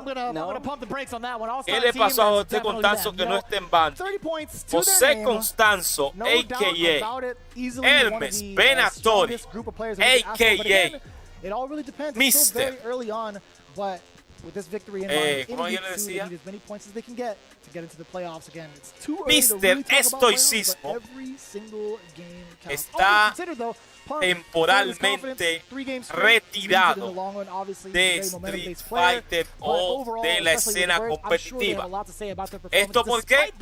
Speaker 3: with.
Speaker 2: I'm
Speaker 3: No?
Speaker 2: gonna pump the brakes on that one. All
Speaker 1: ¿Qué le pasó a José Constanzo que no está en banda?
Speaker 2: 30 points to
Speaker 1: José
Speaker 2: their name.
Speaker 1: Constanzo,
Speaker 2: No doubt
Speaker 1: a.k.a.
Speaker 2: about it. Easily one of
Speaker 1: Hermes
Speaker 2: the,
Speaker 1: Benatori,
Speaker 2: strongest group of players that we could ask for. But
Speaker 1: a.k.a.
Speaker 2: again, it all really depends. It's
Speaker 1: Mister.
Speaker 2: still very early on, but with this victory in mind,
Speaker 1: como yo
Speaker 2: in
Speaker 1: le
Speaker 2: week 2, they
Speaker 1: decía,
Speaker 2: need as many points as they can get to get into the playoffs again. It's too early to really talk about playoffs, but every single game counts.
Speaker 1: está
Speaker 2: Consider, though, Punk
Speaker 1: temporalmente retirado de Street Fighter o de la escena competitiva. ¿Esto por qué?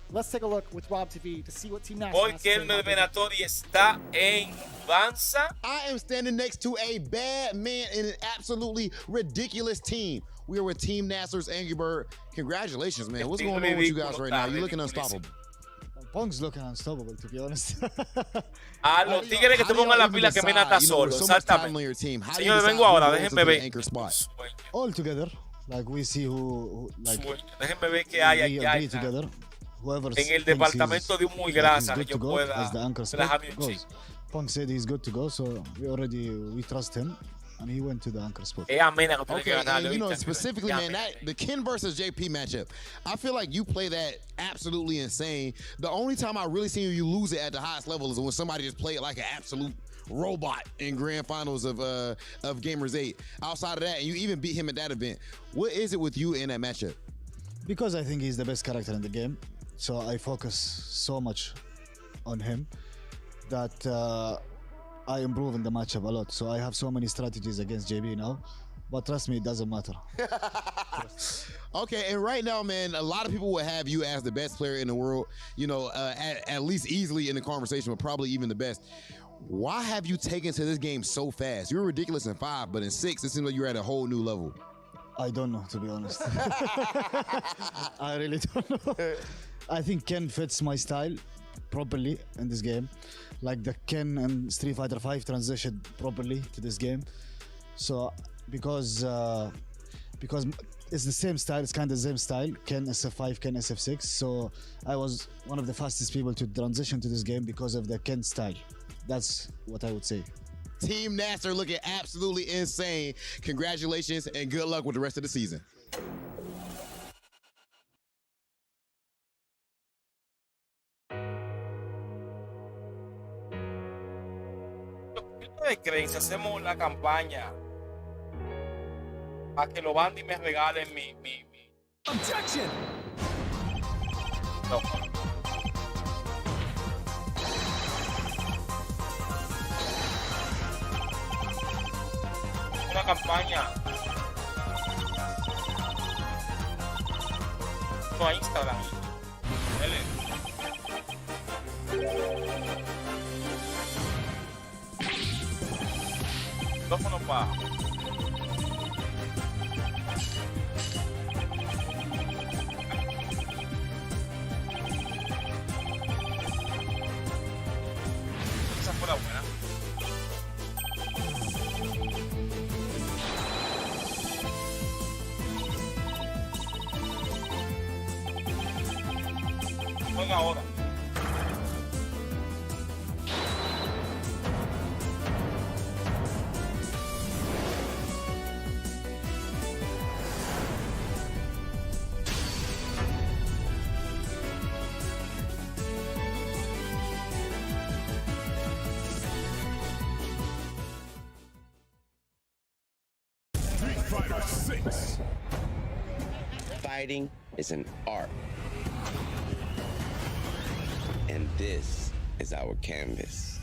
Speaker 2: Let's take a look with Rob TV to see what Team Nash
Speaker 1: Porque el Venatori está en mudanza.
Speaker 9: I am standing next to a bad man in an absolutely ridiculous team. We are with Team Nasser's Angry Bird. Congratulations, man. What's going on with you guys right now? You're looking unstoppable.
Speaker 2: Punk's looking unstoppable, to be honest.
Speaker 1: A los tigres que te pongan la pila que Mena está solo. Exactamente. Señores, vengo ahora, déjenme ver.
Speaker 10: All together, like we see who like
Speaker 1: déjenme ver qué hay allá
Speaker 10: together.
Speaker 1: en el departamento de humo y grasa que yo pueda
Speaker 10: relajarme un chico. Punk said he's good to go, so we trust him. And he went to the anchor spot.
Speaker 1: Okay, and
Speaker 9: you know, specifically, man, the Ken versus JP matchup, I feel like you play that absolutely insane. The only time I really seen you lose it at the highest level is when somebody just played like an absolute robot in grand finals of Gamers 8. Outside of that, and you even beat him at that event. What is it with you in that matchup?
Speaker 10: Because I think he's the best character in the game, so I focus so much on him that I improve in the matchup a lot. So I have so many strategies against JB now, but trust me, it doesn't matter.
Speaker 9: Okay, and right now, man, a lot of people will have you as the best player in the world, you know, at least easily in the conversation, but probably even the best. Why have you taken to this game so fast? You were ridiculous in 5, but in 6, it seems like you're at a whole new level.
Speaker 10: I don't know, to be honest. I really don't know. I think Ken fits my style properly in this game. Like the Ken and Street Fighter 5 transitioned properly to this game. So because it's the same style, it's kind of the same style, Ken SF5, Ken SF6. So I was one of the fastest people to transition to this game because of the Ken style. That's what I would say.
Speaker 9: Team Nasser looking absolutely insane. Congratulations and good luck with the rest of the season.
Speaker 1: ¿Qué creen si hacemos la campaña para que los Bandits me regalen mi...
Speaker 11: Objection.
Speaker 1: No. Una campaña. No, a Instagram. Dale. Micrófono para. Esa fue la buena. Juega ahora.
Speaker 12: Fighting is an art. And this is our canvas.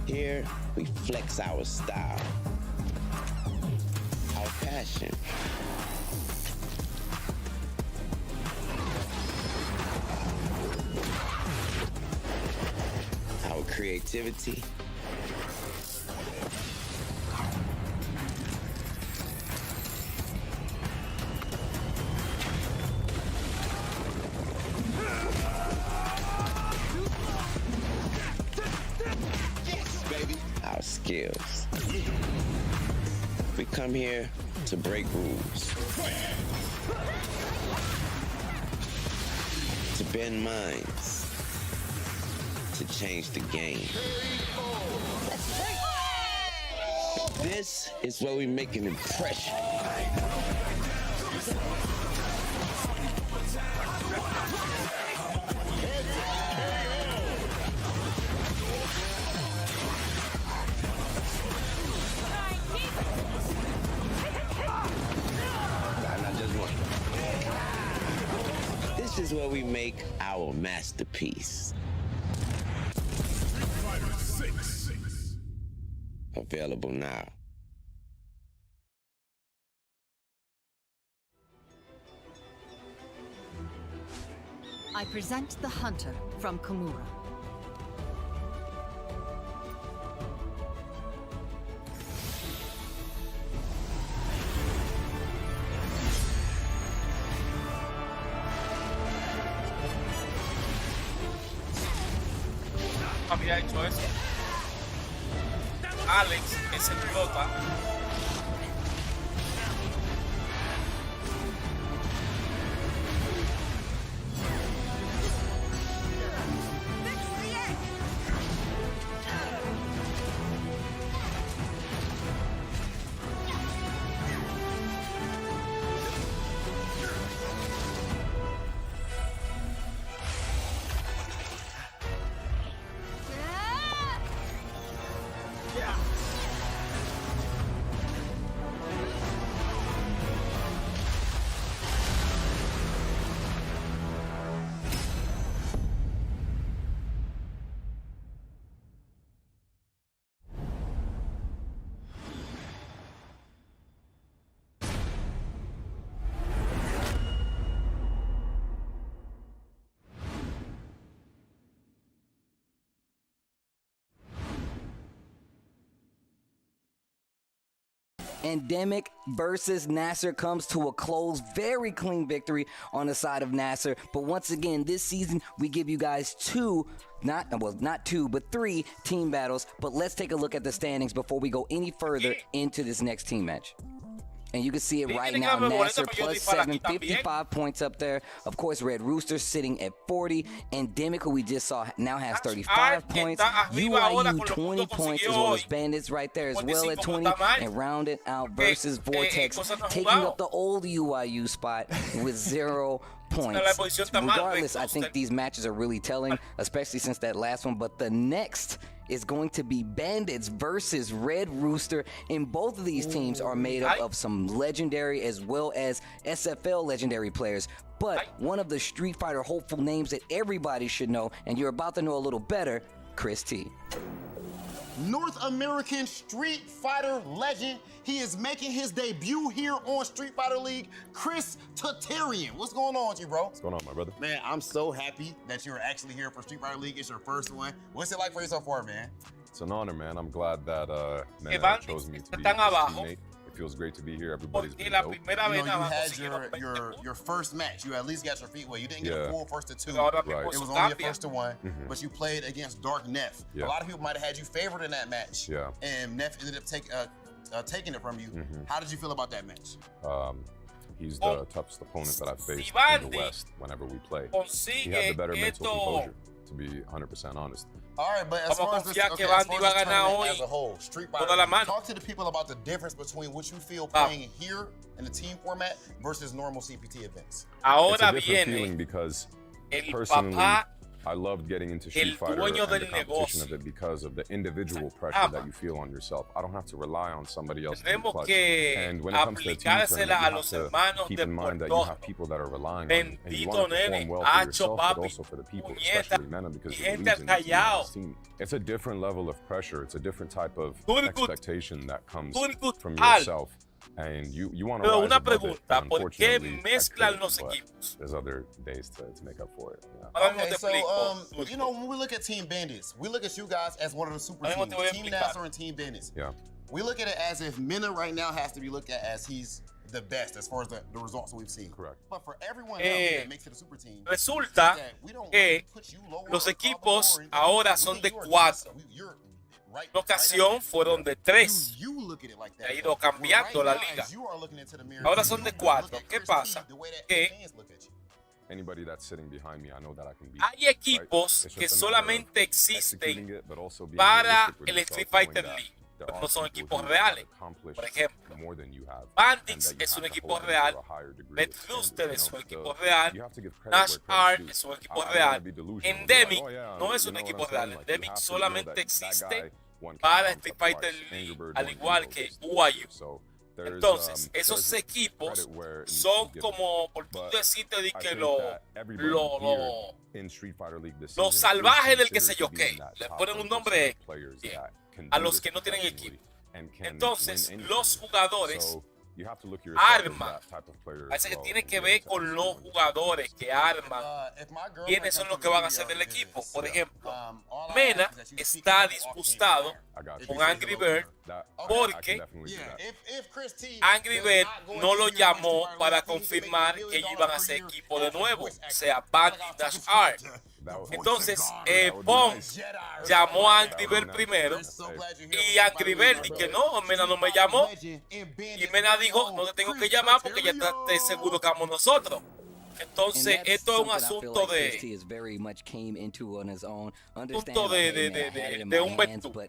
Speaker 12: Here we flex our style, our passion, our creativity, our skills. We come here to break rules, to bend minds, to change the game. This is where we make an impression. is where we make our masterpiece. Available now.
Speaker 13: I present the Hunter from Kimura.
Speaker 1: Había hecho eso. Alex es el prota.
Speaker 3: Endemic versus Nasser comes to a close. Very clean victory on the side of Nasser. But once again, this season, we give you guys not two, but 3 team battles. But let's take a look at the standings before we go any further into this next team match. And you can see it right now, Nasser plus 7, 55 points up there. Of course, Red Rooster sitting at 40. Endemic, who we just saw, now has 35 points. UIU 20 points, as well as Bandits right there as well at 20. And rounded out versus Vortex, taking up the old UIU spot with 0 points. Regardless, I think these matches are really telling, especially since that last one. But the next is going to be Bandits versus Red Rooster, and both of these teams are made up of some legendary as well as SFL legendary players. But one of the Street Fighter hopeful names that everybody should know, and you're about to know a little better, Chris T.
Speaker 4: North American Street Fighter legend. He is making his debut here on Street Fighter League. Chris Tatarian. What's going on with you, bro?
Speaker 8: What's going on, my brother?
Speaker 4: Man, I'm so happy that you're actually here for Street Fighter League. It's your first one. What's it like for you so far, man?
Speaker 8: It's an honor, man. I'm glad that Mena chose me to be his teammate. It feels great to be here. Everybody's been dope.
Speaker 4: You had your first match. You at least got your feet wet. You didn't get a full first to 2. Right. It was only a first to 1, but you played against Dark Neff. A lot of people might have had you favored in that match. And Neff ended up taking it from you. How did you feel about that match?
Speaker 8: He's the toughest opponent that I've faced in the West whenever we play. He had the better mental composure, to be 100% honest.
Speaker 4: All right, but as far as this tournament as a whole, Street Fighter, talk to the people about the difference between what you feel playing here in the team format versus normal CPT events.
Speaker 8: It's a different feeling because personally, I loved getting into Street Fighter and the competition of it because of the individual pressure that you feel on yourself. I don't have to rely on somebody else to be clutch. And when it comes to a team tournament, you have to keep in mind that you have people that are relying on you. And you want to perform well for yourself, but also for the people, especially Mena, because he believes in his team. It's a different level of pressure. It's a different type of expectation that comes from yourself. And you want to rise above it, ¿por qué mezclan los equipos? There's other days to make up for it.
Speaker 4: Okay, so you know, when we look at Team Bandits, we look at you guys as one of the super teams. Team Nasser and Team Bandits. We look at it as if Mena right now has to be looked at as he's the best as far as the results we've seen.
Speaker 8: Correct.
Speaker 4: But for everyone else that makes it a super team,
Speaker 1: resulta que los equipos ahora son de 4. En ocasión fueron de 3. Ha ido cambiando la liga. Ahora son de 4. ¿Qué pasa? Que hay equipos que solamente existen para el Street Fighter League, pero no son equipos reales. Por ejemplo, Bandits es un equipo real, Red Rooster es un equipo real, Nash Art es un equipo real. Endemic no es un equipo real. Endemic solamente existe para Street Fighter League, al igual que UIU. Entonces, esos equipos son como, por tú decirte, de que los salvajes del que sé yo qué. Le ponen un nombre a los que no tienen equipo. Entonces, los jugadores arman. Parece que tiene que ver con los jugadores que arman. ¿Quiénes son los que van a hacer del equipo? Por ejemplo, Mena está disgustado con Angry Bird porque Angry Bird no lo llamó para confirmar que ellos iban a hacer equipo de nuevo, o sea, Bandits Art. Entonces, Pong llamó a Angry Bird primero y Angry Bird dijo que no, Mena no me llamó. Y Mena dijo, no te tengo que llamar porque ya estás seguro que vamos nosotros. Entonces, esto es un asunto de un Betú.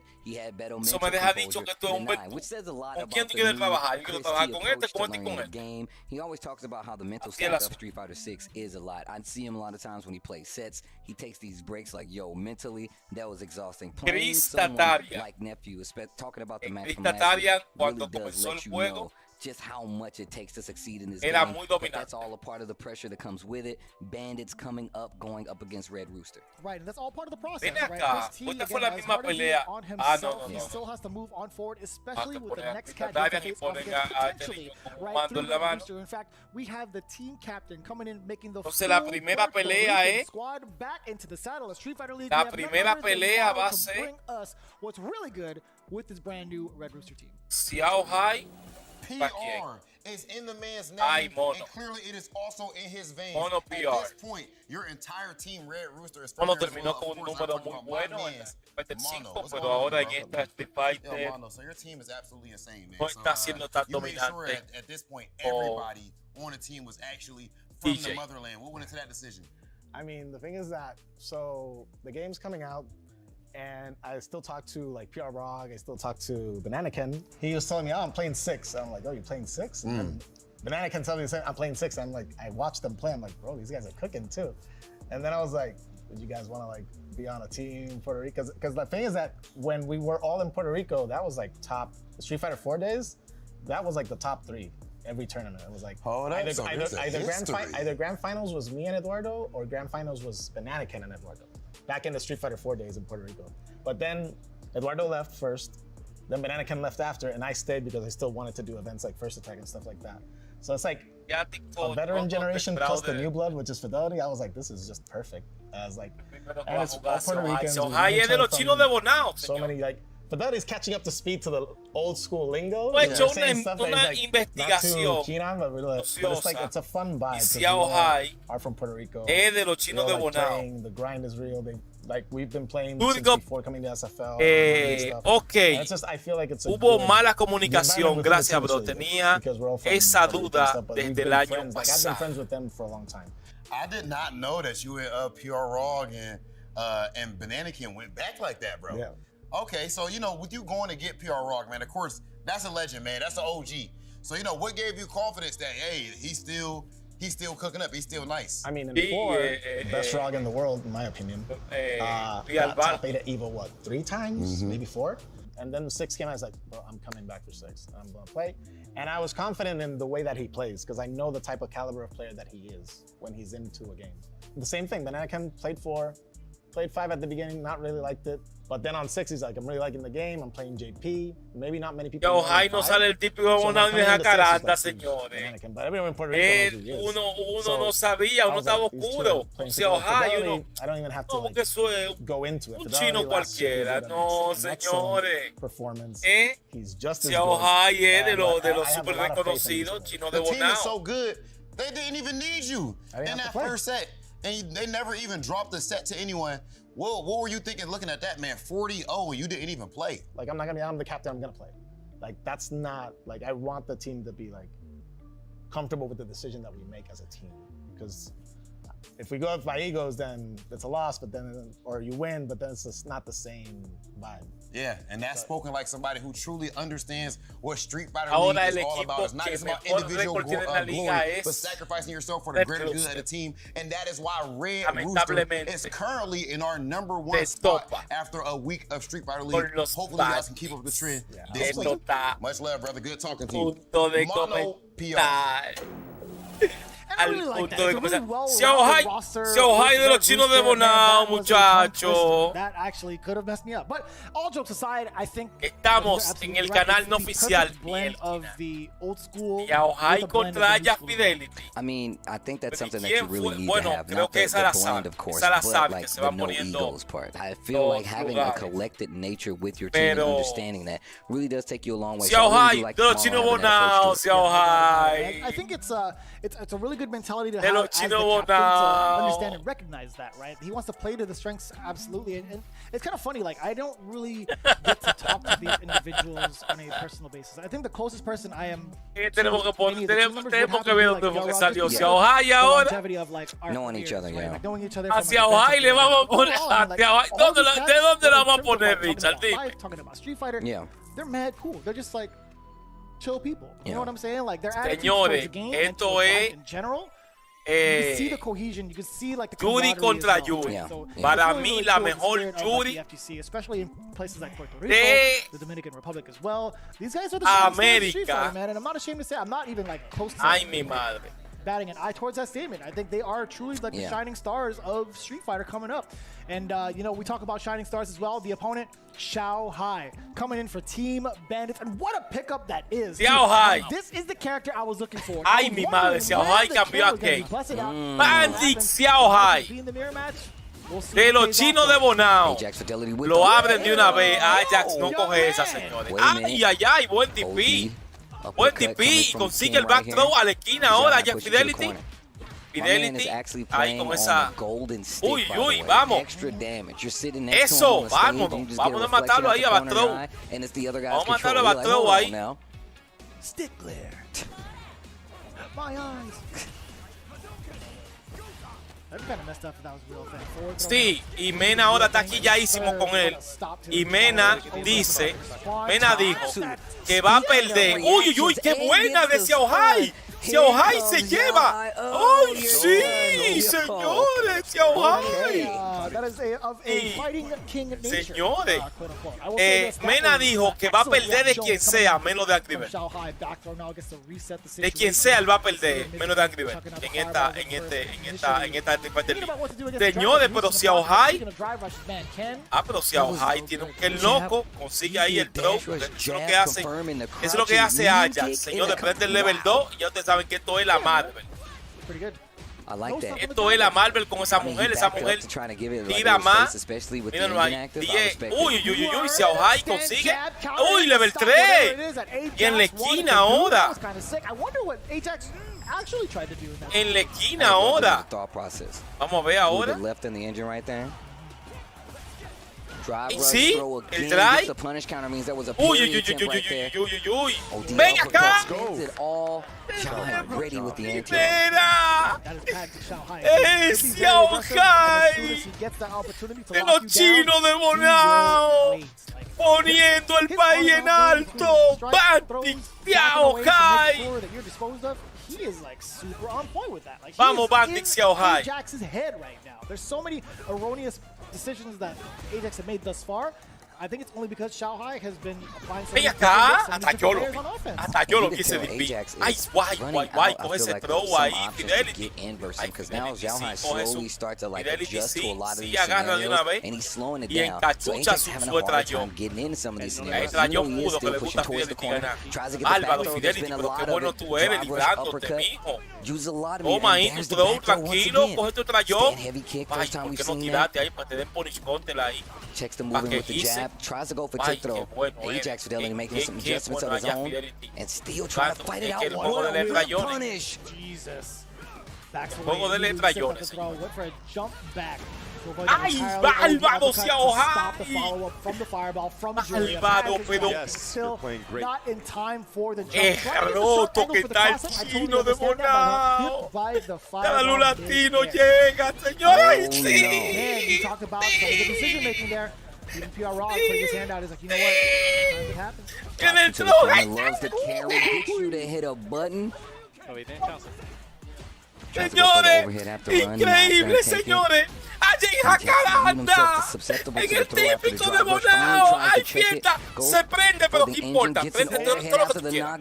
Speaker 1: Eso me deja dicho que esto es un Betú. ¿Con quién tú quieres trabajar? Yo quiero trabajar con este, con este y con este.
Speaker 3: He always talks about how the mental side of Street Fighter 6 is a lot. I see him a lot of times when he plays sets. He takes these breaks like, yo, mentally, that was exhausting. Playing someone like Nephew, talking about the match from last year, really does let you know just how much it takes to succeed in this game. But that's all a part of the pressure that comes with it. Bandits coming up, going up against Red Rooster.
Speaker 2: Right, and that's all part of the process.
Speaker 1: Ven
Speaker 2: right?
Speaker 1: acá, esta fue la misma pelea.
Speaker 2: No. He still has to move on forward, especially with the next cat potentially, right, through Red Rooster. In fact, we have the team captain coming in, making the
Speaker 1: Entonces la primera pelea
Speaker 2: squad back into the saddle of Street Fighter League.
Speaker 1: La primera pelea va a ser
Speaker 2: bring us what's really good with this brand new Red Rooster team.
Speaker 1: Xiao Hai.
Speaker 4: PR is in the man's name, and clearly it is also in his veins.
Speaker 1: Mono PR.
Speaker 4: At this point, your entire team, Red Rooster, is
Speaker 1: Mono terminó con un número muy bueno en el 5, pero ahora en esta Street Fighter
Speaker 4: so your team is absolutely insane, man.
Speaker 1: no está siendo tan
Speaker 4: You made sure
Speaker 1: dominante.
Speaker 4: at this point, everybody on the team was actually from the motherland. What went into that decision?
Speaker 14: I mean, the thing is that, so the game's coming out, and I still talk to like PR Rog, I still talk to Bananakin. He was telling me, oh, I'm playing 6. I'm like, oh, you're playing 6? And Bananakin telling me the same, I'm playing 6. I'm like, I watched them play. I'm like, bro, these guys are cooking too. And then I was like, would you guys want to like be on a team Puerto Rico? Because the thing is that when we were all in Puerto Rico, that was like top Street Fighter 4 days. That was like the top 3 every tournament. It was like either grand finals was me and Eduardo, or grand finals was Bananakin and Eduardo. Back in the Street Fighter 4 days in Puerto Rico. But then Eduardo left first, then Bananakin left after, and I stayed because I still wanted to do events like First Attack and stuff like that. So it's like a veteran generation plus the new blood, which is Fidelity. I was like, this is just perfect. I was like, and it's all Puerto Ricans. So many like, Fidelity's catching up to speed to the old school lingo.
Speaker 1: He hecho una investigación.
Speaker 14: But it's like, it's a fun vibe. Xiao Hai are from Puerto Rico.
Speaker 1: Es de los chinos de Bonao.
Speaker 14: The grind is real. Like we've been playing since before coming to SFL.
Speaker 1: Ok.
Speaker 14: Just, I feel like it's
Speaker 1: hubo mala comunicación, gracias, bro. Tenía esa duda desde el año pasado.
Speaker 14: I've been friends with them for a long time.
Speaker 4: I did not know that you and PR Rog and Bananakin went back like that, bro.
Speaker 14: Yeah.
Speaker 4: Okay, so, you know, with you going to get PR Rock, man, of course, that's a legend, man. That's an OG. So, you know, what gave you confidence that, hey, he's still cooking up. He's still nice.
Speaker 14: I mean, in 4, best Rog in the world, in my opinion. Got top 8 at EVO, what, 3 times? Maybe 4? And then the 6 came out, I was like, bro, I'm coming back for 6. I'm going to play. And I was confident in the way that he plays, because I know the type of caliber of player that he is when he's into a game. The same thing, Bananakin played 4, played 5 at the beginning, not really liked it. But then on 6, he's like, I'm really liking the game. I'm playing JP. Maybe not many people.
Speaker 1: Yo, Jai no sale el típico Bonao y deja caranda, señores. Uno no sabía, uno estaba oscuro. O sea, Jai, uno.
Speaker 14: I don't even have to
Speaker 1: Porque eso es
Speaker 14: go into it.
Speaker 1: Un chino cualquiera. No, señores.
Speaker 14: Performance. He's just as
Speaker 1: Xiao
Speaker 14: good.
Speaker 1: Hai es de los super reconocidos chinos de
Speaker 4: Bonao. The team is
Speaker 1: Bonao.
Speaker 4: so good, they didn't even need you in that first set. And they never even dropped the set to anyone. What were you thinking looking at that, man? 40-0 and you didn't even play.
Speaker 14: Like, I'm the captain, I'm gonna play. Like, that's not, like, I want the team to be, like, comfortable with the decision that we make as a team. Because if we go up by egos, then it's a loss, but then, or you win, but then it's just not the same vibe.
Speaker 4: Yeah, and that's spoken like somebody who truly understands what Street Fighter
Speaker 1: Ahora
Speaker 4: League is all about. It's not just about individual glory, but sacrificing yourself for the greater good of the team. And that is why Red Rooster is currently in our #1 spot after a week of Street Fighter League. Hopefully, you guys can keep up the trend this week. Much love, brother. Good talking to you. Mono PR.
Speaker 1: Xiaohai de los chinos de Bonao, muchachos.
Speaker 2: That actually could have messed me up. But all jokes aside, I think
Speaker 1: estamos en el canal no oficial. Xiaohai contra Fidelity.
Speaker 3: I mean, I think that's something that you really need to have. Not the blend, of course, but like the no egos part. I feel like having a collected nature with your team and understanding that really does take you a long way.
Speaker 1: Xiaohai de los chinos Bonao, Xiaohai.
Speaker 2: I think it's a really good mentality to have as the captain to understand and recognize that, right? He wants to play to the strengths, absolutely. And it's kind of funny, like, I don't really get to talk to these individuals on a personal basis. I think the closest person I am
Speaker 1: tenemos que ver dónde salió Xiaohai ahora.
Speaker 3: Knowing each other, yeah.
Speaker 2: Knowing each other.
Speaker 1: A Xiaohai le vamos a poner ¿de dónde la vamos a poner, Richard?
Speaker 2: Talking about Street Fighter,
Speaker 3: yeah.
Speaker 2: They're mad cool. They're just like chill people. You know what I'm saying? Like their attitude
Speaker 1: Señores,
Speaker 2: towards the game
Speaker 1: esto
Speaker 2: and in general. You can see the cohesion. You can see like the
Speaker 1: Yuri contra Yuri.
Speaker 2: Yeah. So,
Speaker 1: para mí la mejor Yuri
Speaker 2: FGC, especially in places like Puerto Rico, the Dominican Republic as well. These guys are the Street Fighter, man, and I'm not ashamed to say I'm not even like close to
Speaker 1: Ay, mi madre.
Speaker 2: batting an eye towards that statement. I think they are truly like the shining stars of Street Fighter coming up. And, you know, we talk about shining stars as well. The opponent, Xiaohai, coming in for Team Bandits. And what a pickup that is.
Speaker 1: Xiaohai.
Speaker 2: This is the character I was looking for.
Speaker 1: Ay, mi madre, Xiaohai cambió a Kane. Bandits, Xiaohai. De los chinos de Bonao. Lo abren de una vez. Ajax no coge esa, señores. Ay, ay, ay, buen TP. Buen TP y consigue el back throw a la esquina ahora. Ajax Fidelity. Fidelity, ahí con esa. Uy, uy, vamos. Eso, vámonos. Vamos a matarlo ahí a back throw. Vamos a matarlo a back throw ahí.
Speaker 2: Stickler. My eyes.
Speaker 1: Sí, y Mena ahora está aquí yaísimo con él. Y Mena dice, Mena dijo que va a perder. Uy, uy, uy, qué buena de Xiaohai. Xiaohai se lleva. ¡Ay, sí, señores! Xiaohai. Señores, Mena dijo que va a perder de quien sea, menos de Activer. De quien sea, él va a perder, menos de Activer. En esta señores, pero Xiaohai. Pero Xiaohai tiene un kill loco. Consigue ahí el throw. Eso es lo que hace Ajax. Señores, prende el level 2 y ya ustedes saben que esto es la Marvel. Esto es la Marvel con esa mujer. Esa mujer tira más. Mírenlo ahí. Uy, uy, uy, uy. Xiaohai consigue. Uy, level 3. Y en la esquina ahora. En la esquina ahora. Vamos a ver ahora. Sí, el drive. Uy, uy, uy, uy, uy, uy, uy. Ven acá. Mira. Es Xiaohai. De los chinos de Bonao. Poniendo el país en alto. Bandits, Xiaohai. Vamos, Bandits, Xiaohai.
Speaker 2: There's so many erroneous decisions that Ajax have made thus far. I think it's only because Xiaohai has been applying so
Speaker 1: many hasta yo lo quise decir. Ay, guay, con ese throw ahí, Fidelity.
Speaker 3: Because now Xiaohai slowly starts to like adjust to a lot of these
Speaker 1: agarra de una vez
Speaker 3: and he's slowing it
Speaker 1: y
Speaker 3: down.
Speaker 1: encachucha
Speaker 3: So
Speaker 1: su trayón.
Speaker 3: getting into some of these scenarios.
Speaker 1: Trayón mudo que le gusta a Fidelity ganar. Álvaro, Fidelity, pero qué bueno tú eres, librándote, mijo. Toma ahí tu throw, tranquilo, coge tu trayón. Ay, ¿por qué no tiraste ahí para que te den punish counter ahí?
Speaker 3: Checks the movement with the jab, tries to go for tip throw. Ajax Fidelity making some adjustments of his own and still trying to fight it out. What a punish!
Speaker 2: Jesus.
Speaker 1: Juego de letrayones. ¡Ay, Álvaro Xiaohai! Álvaro, pero es roto que está el chino de Bonao. Cada luz latino llega, señores. ¡Sí!
Speaker 2: Even PR Raw putting his hand out. He's like, you know what? It happens.
Speaker 1: En el
Speaker 3: To the
Speaker 1: flow.
Speaker 3: corner, loves the carry, gets you to hit a button.
Speaker 1: Señores, increíble, señores. Allí Jacaranda, en el típico de Bonao, hay fiesta. Se prende, pero ¿qué importa? Prende todo lo que tú quieras.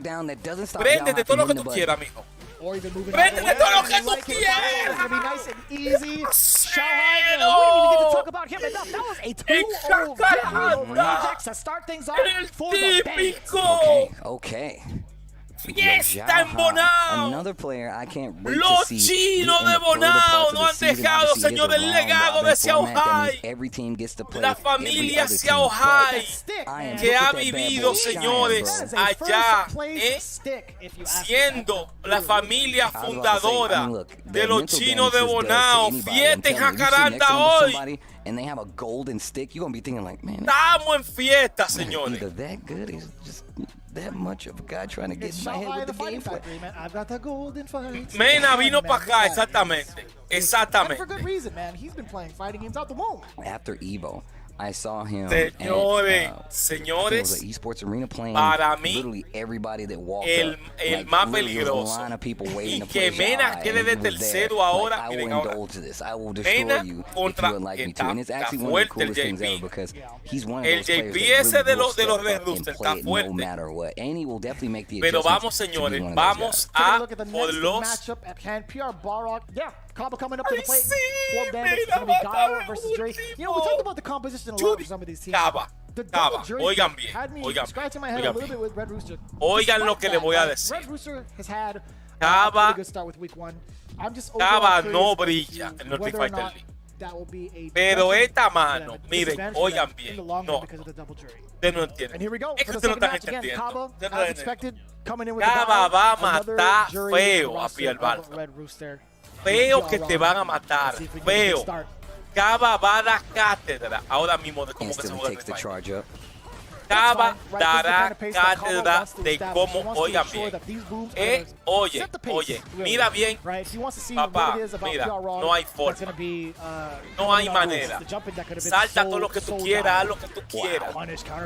Speaker 1: Prende de todo lo que tú quieras, mijo. Prende de todo lo que tú quieras.
Speaker 2: It's gonna be nice and easy. Xiaohai, we didn't even get to talk about him enough. That was a 2-0 victory Ajax to start things off for the Bandits.
Speaker 3: Okay.
Speaker 1: Fiesta en Bonao.
Speaker 3: Another player I can't wait
Speaker 1: Los
Speaker 3: to see.
Speaker 1: chinos de Bonao no han dejado, señor, el legado de Xiaohai. La familia Xiaohai que ha vivido, señores, allá, siendo la familia fundadora de los chinos de Bonao. Fiesta en Jacaranda hoy.
Speaker 3: And they have a golden stick, you're gonna be thinking like, man,
Speaker 1: estamos en fiesta, señores.
Speaker 3: Either that good is just that much of a guy trying to get in my head with the game plan.
Speaker 2: I've got the golden fight.
Speaker 1: Mena vino para acá, exactamente. Exactamente.
Speaker 2: For good reason, man. He's been playing fighting games out the womb.
Speaker 3: After Evo, I saw him
Speaker 1: señores,
Speaker 3: esports arena playing
Speaker 1: para mí,
Speaker 3: literally everybody that walked
Speaker 1: el
Speaker 3: up,
Speaker 1: más peligroso y que Mena quede de tercero ahora. Miren ahora, Mena contra que está fuerte el JP. El JP ese de los Red Rooster está fuerte. Pero vamos, señores, vamos a por los.
Speaker 2: Kaba coming up to the plate. 4 Bandits. It's going to be Guile versus Jury. You know, we talked about the composition a lot for some of these teams.
Speaker 1: Kaba, oigan bien, oigan bien. Oigan lo que le voy a decir.
Speaker 2: Red Rooster has had
Speaker 1: Kaba,
Speaker 2: a good start with week 1. I'm just
Speaker 1: Kaba no brilla en el Street Fighter League. Pero esta mano, miren, oigan bien. No, ustedes no entienden. Es que ustedes no están entendiendo. Kaba va a matar feo a Pierre Balfa. Feo que te van a matar, feo. Kaba va a dar cátedra ahora mismo de cómo que se juega el Street. Kaba dará cátedra de cómo, oigan bien. Oye, mira bien, papá, mira, no hay forma, no hay manera. Salta todo lo que tú quieras, haz lo que tú quieras.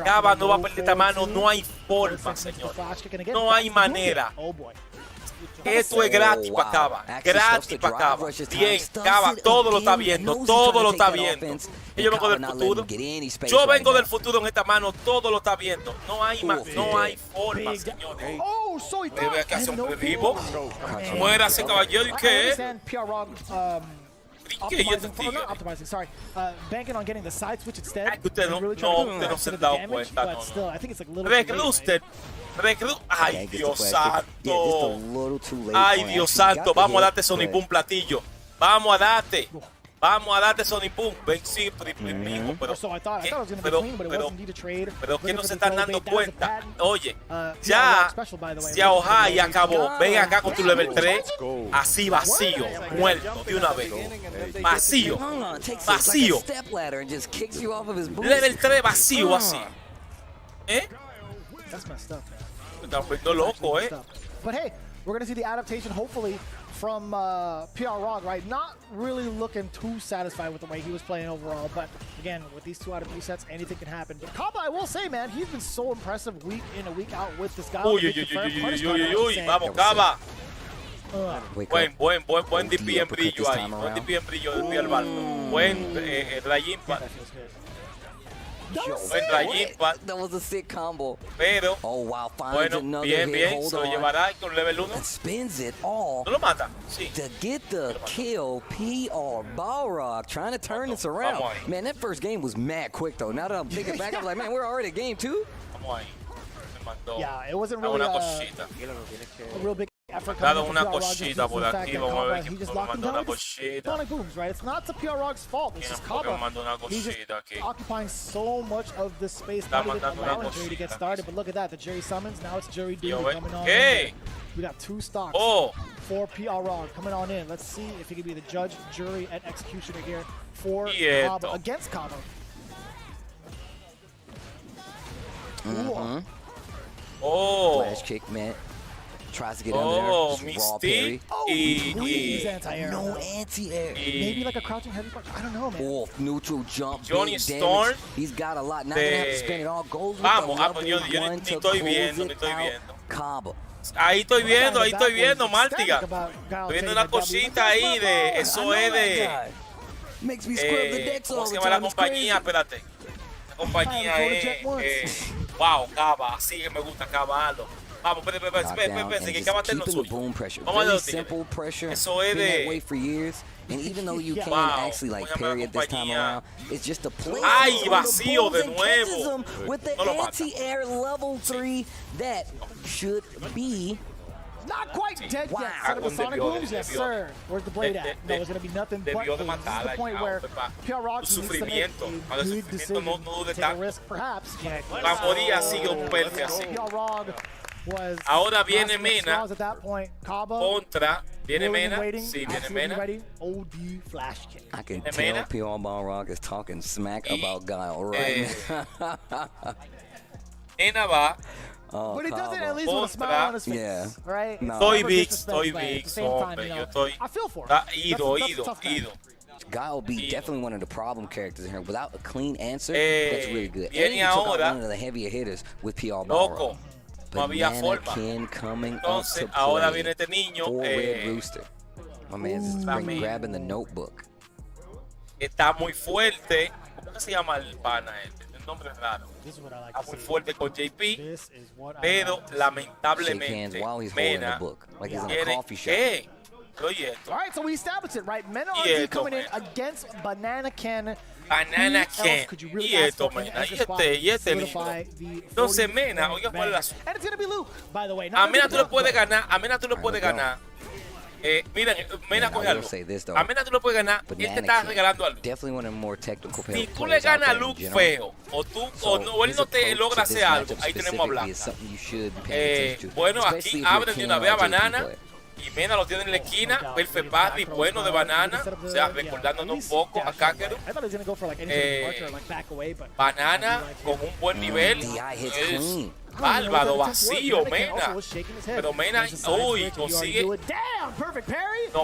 Speaker 1: Kaba no va a perder esta mano, no hay forma, señor. No hay manera. Esto es gratis para Kaba, gratis para Kaba. Bien, Kaba, todo lo está viendo, todo lo está viendo. Yo vengo del futuro, yo vengo del futuro en esta mano, todo lo está viendo. No hay forma, señores. Debe que hacer un vivo. Muérase, caballero, ¿y qué? ¿Qué yo te digo?
Speaker 2: Banking on getting the side switch instead.
Speaker 1: Usted no se han dado cuenta, no. Ay, Dios santo. Ay, Dios santo. Vamos a darte Sonic Boom platillo. Vamos a darte Sonic Boom. Ven, sí, mismo, pero que no se están dando cuenta. Oye, ya Xiaohai acabó. Ven acá con tu level 3. Así vacío, muerto de una vez. Vacío. Level 3 vacío, así.
Speaker 2: That's messed up, man.
Speaker 1: Está volviendo loco,
Speaker 2: But hey, we're going to see the adaptation, hopefully, from PR Rog, right? Not really looking too satisfied with the way he was playing overall, but again, with these 2 out of 3 sets, anything can happen. But Kaba, I will say, man, he's been so impressive week in and week out with this guy.
Speaker 1: Vamos, Kaba. Buen DP en brillo ahí. Buen DP en brillo de Pierre Balfa. Buen Rayín.
Speaker 3: That was a sick combo.
Speaker 1: Pero,
Speaker 3: bueno,
Speaker 1: bien, se lo llevará con level 1.
Speaker 3: Spins it all.
Speaker 1: No lo mata, sí.
Speaker 3: To get the kill, PR Balrog trying to turn this around. Man, that first game was mad quick though. Now that I'm thinking back, I'm like, man, we're already at game 2.
Speaker 2: Yeah, it wasn't really a real big effort.
Speaker 1: Dado una cosita por aquí, vamos a ver quién me mandó una
Speaker 2: cosita. Booms, right? It's not the PR Rog's fault. It's just Kaba. He's just occupying so much of the space. Not even allowing Jerry to get started. But look at that, the Jerry summons. Now it's Jerry D coming on. We got 2 stocks for PR Rog coming on in. Let's see if he can be the judge, jury, and executioner here for Kaba against Kaba.
Speaker 3: Flash kick, man. Tries to get under there. Raw parry.
Speaker 2: Please anti-air.
Speaker 3: No anti-air.
Speaker 2: Maybe like a crouching heavy punch. I don't know, man.
Speaker 3: Oh, neutral jump.
Speaker 1: Johnny Storm.
Speaker 3: He's got a lot. Not gonna have to spend it all. Goes with
Speaker 1: Vamos,
Speaker 3: yo
Speaker 1: ni estoy viendo,
Speaker 3: Combo.
Speaker 1: Ahí estoy viendo, Mártiga. Estoy viendo una cosita ahí de, eso es de, ¿cómo se llama la compañía? Espérate. La compañía es, wow, Cava, así que me gusta cavarlo. Vamos, espérate, que Cava tiene lo suyo. Vamos a ver, eso es de,
Speaker 3: And even though you can't actually like parry it this time around, it's just a play.
Speaker 1: ¡Ay, vacío de nuevo!
Speaker 3: With the anti-air level 3 that should be
Speaker 2: not quite dead yet. Son of a Sonic Booms, yes sir. Where's the blade at? No, it's gonna be nothing but this is the point where PR Rock needs to make a good decision. Take a risk, perhaps. PR Rock was
Speaker 1: ahora viene Mena contra. Viene Mena. Sí, viene Mena.
Speaker 2: OD flash kick.
Speaker 3: I can tell PR Rock is talking smack about Guile right now.
Speaker 1: Mena va.
Speaker 2: But he does it at least with a smile on his face, right?
Speaker 1: No. Estoy big, hombre, yo estoy.
Speaker 2: I feel for
Speaker 1: Ido.
Speaker 3: Guile be definitely one of the problem characters in here. Without a clean answer, that's really good. And he took out one of the heavier hitters with PR
Speaker 1: Loco. No había forma.
Speaker 3: Entonces,
Speaker 1: ahora viene este niño.
Speaker 3: Red Rooster. My man's grabbing the notebook.
Speaker 1: Está muy fuerte. ¿Cómo se llama el pana este? El nombre es raro. Está muy fuerte con JP. Pero lamentablemente, Mena tiene.
Speaker 2: All right, so we established it, right? Mena RD coming in against Banana Ken.
Speaker 1: Banana Ken. Y esto, Mena. Y este niño. Entonces, Mena, oiga cuál es la suya.
Speaker 2: And it's gonna be Luke, by the way.
Speaker 1: A Mena tú le puedes ganar. Miren, Mena coge algo. A Mena tú lo puedes ganar. Él te está regalando algo. Si tú le ganas a Luke feo, o él no te logra hacer algo, ahí tenemos a Blanca. Bueno, aquí abren de una vez a Banana. Y Mena lo tiene en la esquina. Perfect Pass, bueno de Banana. O sea, recordándonos un poco a Kakeru. Banana con un buen nivel. Bárbaro, vacío, Mena. Pero Mena, uy, consigue. No,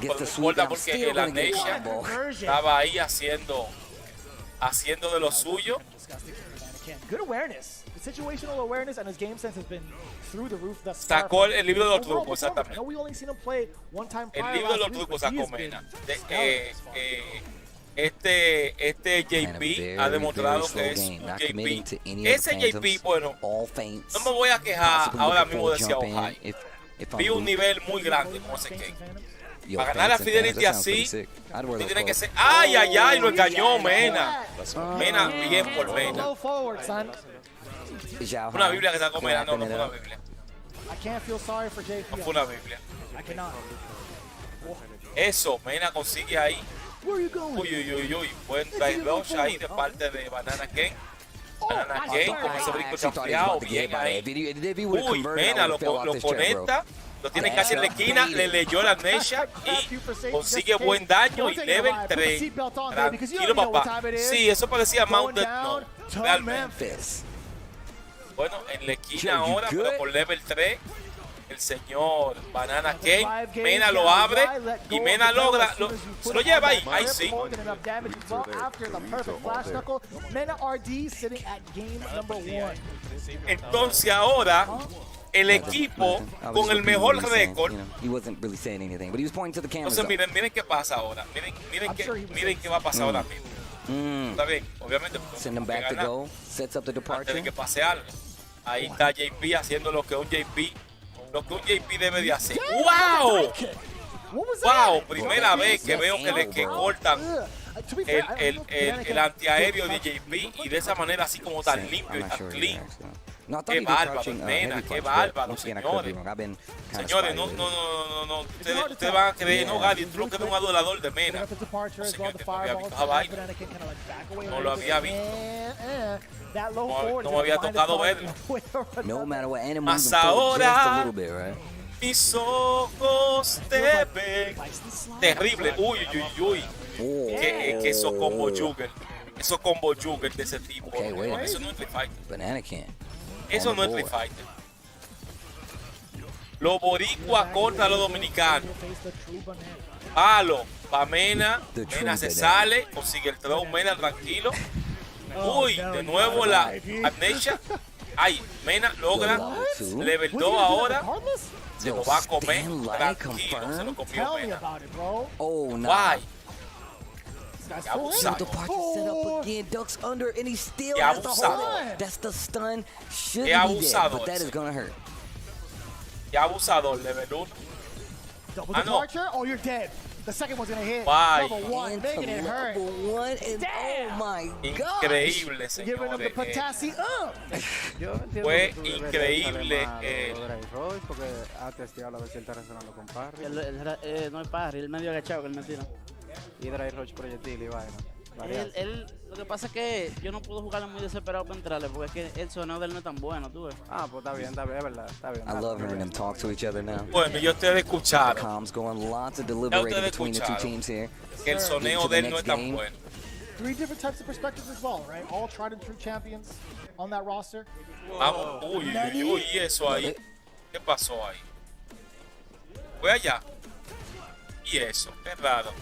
Speaker 1: pero no importa porque el Amnesia estaba ahí haciendo de lo suyo.
Speaker 2: Good awareness. The situational awareness and his game sense has been through the roof thus far.
Speaker 1: Sacó el libro de los trucos, exactamente.
Speaker 2: No, we only seen him play one time
Speaker 1: el libro de los trucos sacó Mena. Este JP ha demostrado que es un JP. Ese JP, bueno, no me voy a quejar ahora mismo de Xiaohai. Vi un nivel muy grande con ese Ken. Para ganar la Fidelity así, tiene que ser. ¡Ay, ay, ay! Lo engañó Mena. Mena, bien por Mena. Una Biblia que está con Mena. No fue una Biblia. No fue una Biblia. Eso, Mena consigue ahí. Uy. Buen drive launch ahí de parte de Banana Ken. Banana Ken con ese brinco chafeado. Bien ahí. Uy, Mena lo conecta. Lo tiene casi en la esquina, le leyó la amnesia y consigue buen daño y level 3. Tranquilo, papá. Sí, eso parecía Mounted. No, realmente. Bueno, en la esquina ahora, pero con level 3, el señor Banana Ken. Mena lo abre y Mena logra. Se lo lleva ahí. Ahí sí. Entonces ahora. El equipo con el mejor récord. Entonces miren qué pasa ahora. Miren qué va a pasar ahora mismo. Está bien, obviamente. Antes de que pase algo. Ahí está JP haciendo lo que un JP debe de hacer. ¡Wow! ¡Wow! Primera vez que veo que cortan el antiaéreo de JP y de esa manera así como tan limpio y tan clean. Qué bárbaro, Mena, qué bárbaro, señores. Señores, no. Ustedes van a creer, no, Gadi, tú lo que es un adorador de Mena. No, señor, que no había visto esa vaina. No lo había visto. No me había tocado verlo. Más ahora, mis ojos te ven. Terrible. Uy. Que eso combo jugger. Eso combo jugger de ese tipo. Eso no es Street Fighter.
Speaker 3: Banana Ken.
Speaker 1: Eso no es Street Fighter. Los boricuas contra los dominicanos. Palo para Mena. Mena se sale, consigue el throw. Mena tranquilo. Uy, de nuevo la amnesia. Ay, Mena logra level 2 ahora. Se lo va a comer tranquilo. Se lo comió Mena.
Speaker 3: Oh, no.
Speaker 1: Why?
Speaker 3: The party set up again, ducks under, and he still has the hold. That's the stun. Should be dead, but that is gonna hurt.
Speaker 1: Qué abusador, level 1.
Speaker 2: Double departure, oh, you're dead. The second one's gonna hit.
Speaker 1: Why?
Speaker 2: Level 1, making it hurt.
Speaker 3: Level 1, and oh my god.
Speaker 1: Increíble,
Speaker 2: Giving him the
Speaker 1: señores.
Speaker 2: potassium up.
Speaker 1: Fue increíble.
Speaker 7: Porque ha testeado a ver si él está resonando con Parry. No es Parry, el medio agachado que él me tira. Y Dry Roach proyectil y vaina. Lo que pasa es que yo no puedo jugarlo muy desesperado para entrarle porque es que el sonado de él no es tan bueno, tú ves. Ah, pues está bien, es verdad, está bien.
Speaker 3: I love hearing them talk to each other now.
Speaker 1: Bueno, yo ustedes escucharon.
Speaker 3: Comms going lots of deliberating between the two teams here.
Speaker 1: Que el soneo de él no es tan bueno.
Speaker 2: 3 different types of perspectives as well, right? All tried and true champions on that roster.
Speaker 1: Vamos, uy, eso ahí. ¿Qué pasó ahí? Fue allá. Y eso, qué raro.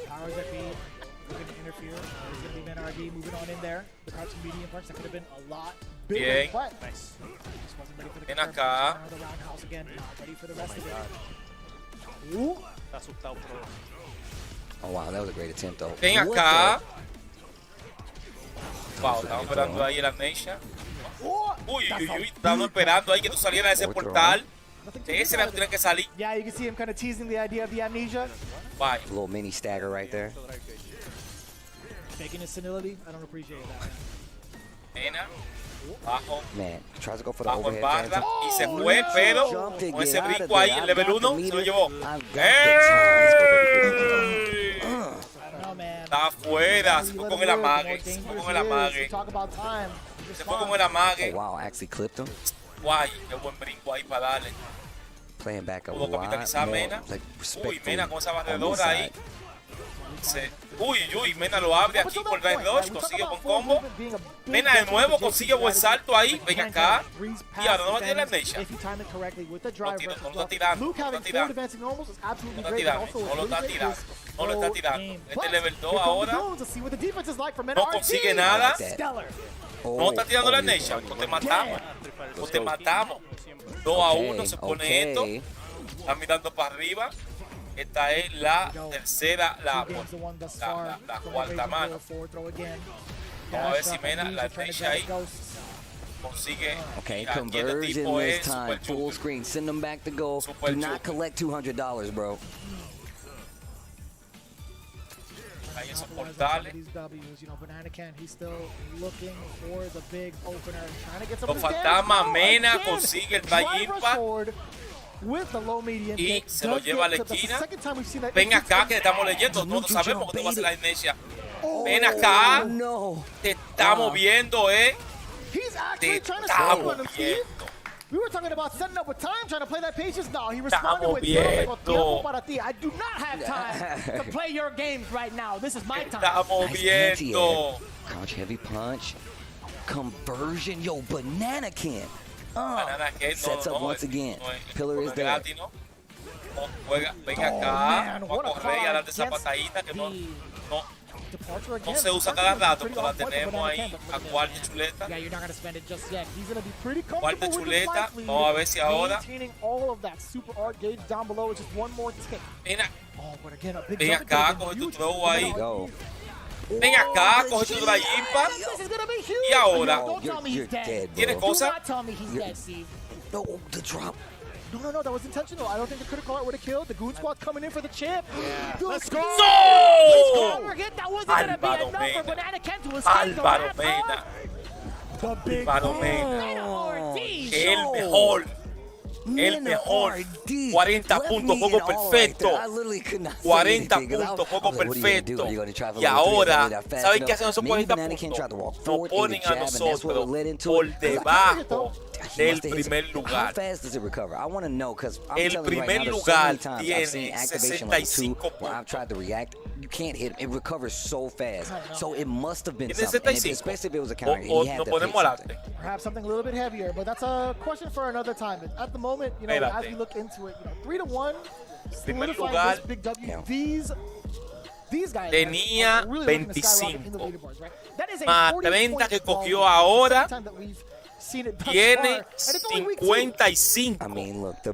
Speaker 2: Powers that be looking to interfere. There's going to be Mena RD moving on in there. The crouching medium punch that could have been a lot bigger.
Speaker 1: Bien.
Speaker 2: Nice. Just wasn't ready for the
Speaker 1: Ven
Speaker 2: confirm.
Speaker 1: acá.
Speaker 2: The roundhouse again. Not ready for the rest of it. Ooh.
Speaker 3: Oh wow, that was a great attempt though.
Speaker 1: Ven acá. Wow, estamos esperando ahí el amnesia. Uy, estamos esperando ahí que tú salieras de ese portal. Ese era que tiene que salir.
Speaker 2: Yeah, you can see him kind of teasing the idea of the amnesia.
Speaker 1: Bye.
Speaker 3: A little mini stagger right there.
Speaker 2: Faking his senility. I don't appreciate that.
Speaker 1: Mena, bajo.
Speaker 3: Man, tries to go for the
Speaker 1: Bajo en
Speaker 3: overhead
Speaker 1: barra
Speaker 3: phantom.
Speaker 1: y se fue, pero con ese brinco ahí, el level 1, se lo llevó. Está afuera, se fue con el amague. Se fue con el amague. Se fue con el amague.
Speaker 3: Oh, wow, actually clipped him.
Speaker 1: Guay, qué buen brinco ahí para darle.
Speaker 3: Playing back a
Speaker 1: Pudo
Speaker 3: lot
Speaker 1: capitalizar
Speaker 3: more,
Speaker 1: Mena.
Speaker 3: like,
Speaker 1: Uy, Mena con esa
Speaker 3: on this
Speaker 1: barredora ahí.
Speaker 3: side.
Speaker 1: Uy, Mena lo abre aquí por Drive Dodge, consigue buen combo. Mena de nuevo consigue buen salto ahí. Ven acá. Y ahora no va a tirar la amnesia. No está tirando. No lo está tirando. No lo está tirando. No lo está tirando. Este level 2 ahora. No consigue nada. No está tirando la amnesia. No te matamos. No te matamos. 2-1 se pone esto. Está mirando para arriba. Esta es la tercera, la cuarta mano. Vamos a ver si Mena la amnesia ahí consigue.
Speaker 3: Okay,
Speaker 1: Aquí este
Speaker 3: conversion
Speaker 1: tipo
Speaker 3: this
Speaker 1: es
Speaker 3: time.
Speaker 1: super
Speaker 3: Full
Speaker 1: chulo.
Speaker 3: screen. Send them back to goal.
Speaker 1: Super
Speaker 3: Do not
Speaker 1: chulo.
Speaker 3: collect $200, bro.
Speaker 1: Ahí esos portales. Los fantasmas, Mena consigue el Drive Impact y se lo lleva a la esquina. Ven acá que te estamos leyendo, nosotros sabemos que tú vas a hacer la amnesia. Ven acá, te estamos viendo, te estamos viendo.
Speaker 2: We were talking about setting up with time, trying to play that patience. No, he responded with tiempo para ti. I do not have time to play your games right now. This is my time.
Speaker 1: Estamos viendo.
Speaker 3: Crouch heavy punch. Conversion. Yo, Banana Can.
Speaker 1: Banana Can,
Speaker 3: Sets up once again. Pillar is there.
Speaker 1: Ven acá, vamos a correr y a darte esa patadita que no se usa cada rato, pero la tenemos ahí a cuarta chuleta. Cuarta chuleta, vamos a ver si ahora. Ven acá, coge tu throw ahí. Ven acá, coge tu Drive Impact. Y ahora, ¿tiene cosas?
Speaker 3: No, the drop.
Speaker 2: No, that was intentional. I don't think the critical art would have killed. The Goon Squad coming in for the chip. Let's go!
Speaker 1: ¡No!
Speaker 2: That wasn't going to be enough for Banana Ken to escape the
Speaker 1: Álvaro
Speaker 2: last
Speaker 1: Mena.
Speaker 2: The big
Speaker 1: Álvaro Mena. El mejor. El mejor. 40 puntos, juego perfecto. 40 puntos, juego perfecto. Y ahora, ¿saben qué hacen esos 40 puntos? Nos ponen a nosotros por debajo del primer lugar. El primer lugar tiene 65 puntos.
Speaker 3: you can't hit him. It recovers so fast. So it must have been something. And especially if it was a counter. He had to hit something.
Speaker 2: Perhaps something a little bit heavier, but that's a question for another time. At the moment, you know, as we look into it, 3-1, solidifying this big W. These guys
Speaker 1: tenía 25 más 30 que cogió ahora, tiene 55.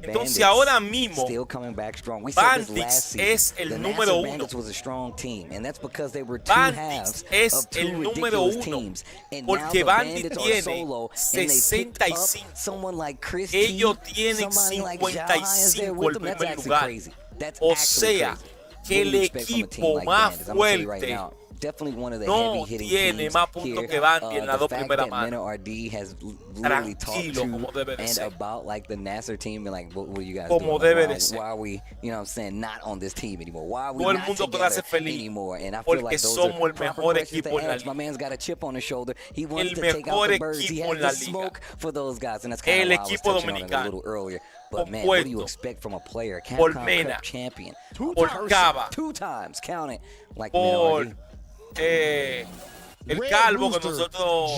Speaker 1: Entonces ahora mismo Bandits es el número 1. Bandits es el número 1 porque Bandits tiene 65. Ellos tienen 55 el primer lugar. O sea, que el equipo más fuerte no tiene más puntos que Bandits en las dos primeras manos. Tranquilo, como debe de ser. Como debe de ser. Todo el mundo puede ser feliz porque somos el mejor equipo en la liga. El mejor equipo en la liga. El equipo dominicano. Compuesto por Mena, por Cava, por el Calvo que nosotros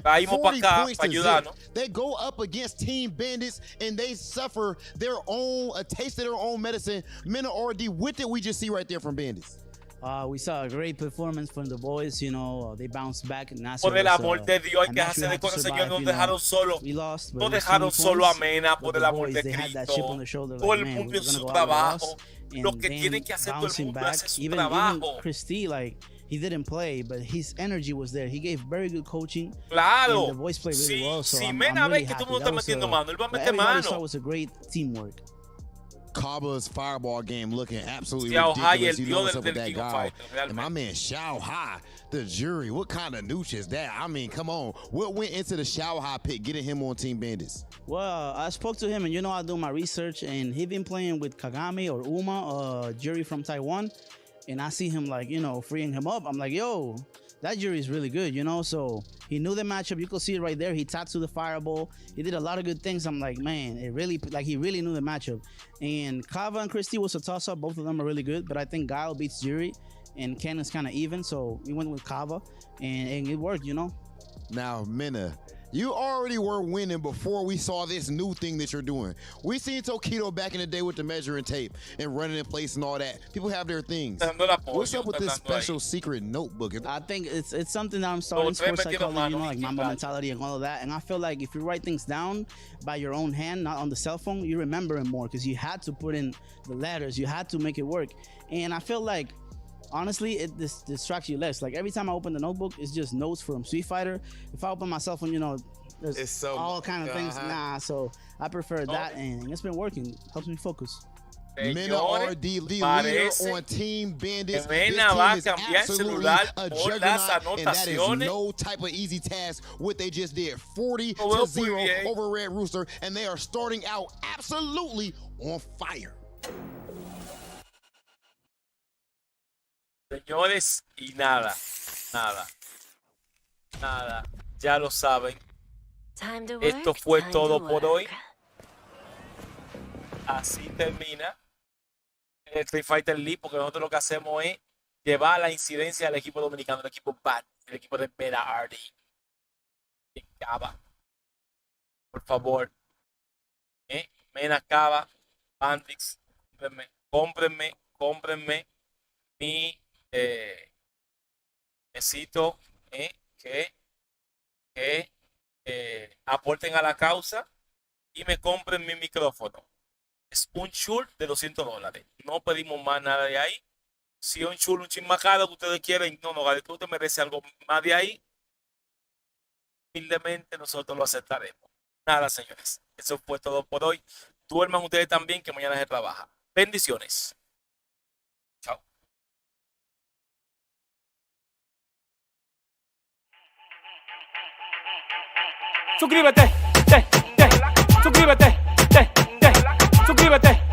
Speaker 1: caímos para acá para ayudarnos.
Speaker 9: They go up against Team Bandits and they suffer their own, a taste of their own medicine. Mena RD, what did we just see right there from Bandits?
Speaker 7: We saw a great performance from the boys, you know, they bounced back.
Speaker 1: Por el amor de Dios, hay que hacer con el Señor, no dejaron solo. No dejaron solo a Mena, por el amor de Cristo. Todo el mundo hizo su trabajo. Lo que tiene que hacer todo el mundo es hacer su trabajo.
Speaker 7: Christy, like, he didn't play, but his energy was there. He gave very good coaching.
Speaker 1: Claro.
Speaker 7: The boys played really well. So
Speaker 1: si Mena ve que todo el mundo está metiendo mano, él va a meter mano.
Speaker 7: It was a great teamwork.
Speaker 9: Kaba's fireball game looking absolutely ridiculous. You know what's up with that guy. And my man Xiao Hai, the jury, what kind of nooch is that? I mean, come on. What went into the Xiao Hai pit getting him on Team Bandits?
Speaker 7: Well, I spoke to him, and you know I do my research, and he been playing with Kagami or Uma, a jury from Taiwan, and I see him like, you know, freeing him up. I'm like, yo, that jury is really good, you know? So he knew the matchup. You could see it right there. He tattooed the fireball. He did a lot of good things. I'm like, man, it really, like, he really knew the matchup. And Kava and Christy was a toss-up. Both of them are really good, but I think Guile beats Jury, and Ken is kind of even, so we went with Kava, and it worked, you know?
Speaker 9: Now, Mena, you already were winning before we saw this new thing that you're doing. We seen Tokido back in the day with the measuring tape and running in place and all that. People have their things. What's up with this special secret notebook?
Speaker 7: I think it's something that I'm starting sports psychology, you know, like Mamba mentality and all of that. And I feel like if you write things down by your own hand, not on the cell phone, you remember it more because you had to put in the letters. You had to make it work. And I feel like, honestly, it distracts you less. Like every time I open the notebook, it's just notes from Street Fighter. If I open my cell phone, you know, there's all kind of things. Nah, so I prefer that, and it's been working. Helps me focus.
Speaker 9: Mena RD, the leader on Team Bandits. This team is absolutely a juggernaut, and that is no type of easy task. What they just did, 40-0 over Red Rooster, and they are starting out absolutely on fire.
Speaker 1: Señores, y nada, ya lo saben. Esto fue todo por hoy. Así termina el Street Fighter League, porque nosotros lo que hacemos es llevar la incidencia al equipo dominicano, el equipo Bandits, el equipo de Mena RD. Cava, por favor, Mena Cava, Bandits, cómprenme mi necesito que aporten a la causa y me compren mi micrófono. Es un chul de $200. No pedimos más nada de ahí. Si es un chul un chin más caro que ustedes quieren, no, Galeto, usted merece algo más de ahí. Humildemente nosotros lo aceptaremos. Nada, señores. Eso fue todo por hoy. Duerman ustedes también, que mañana se trabaja. Bendiciones. Chao. Suscríbete, suscríbete, suscríbete.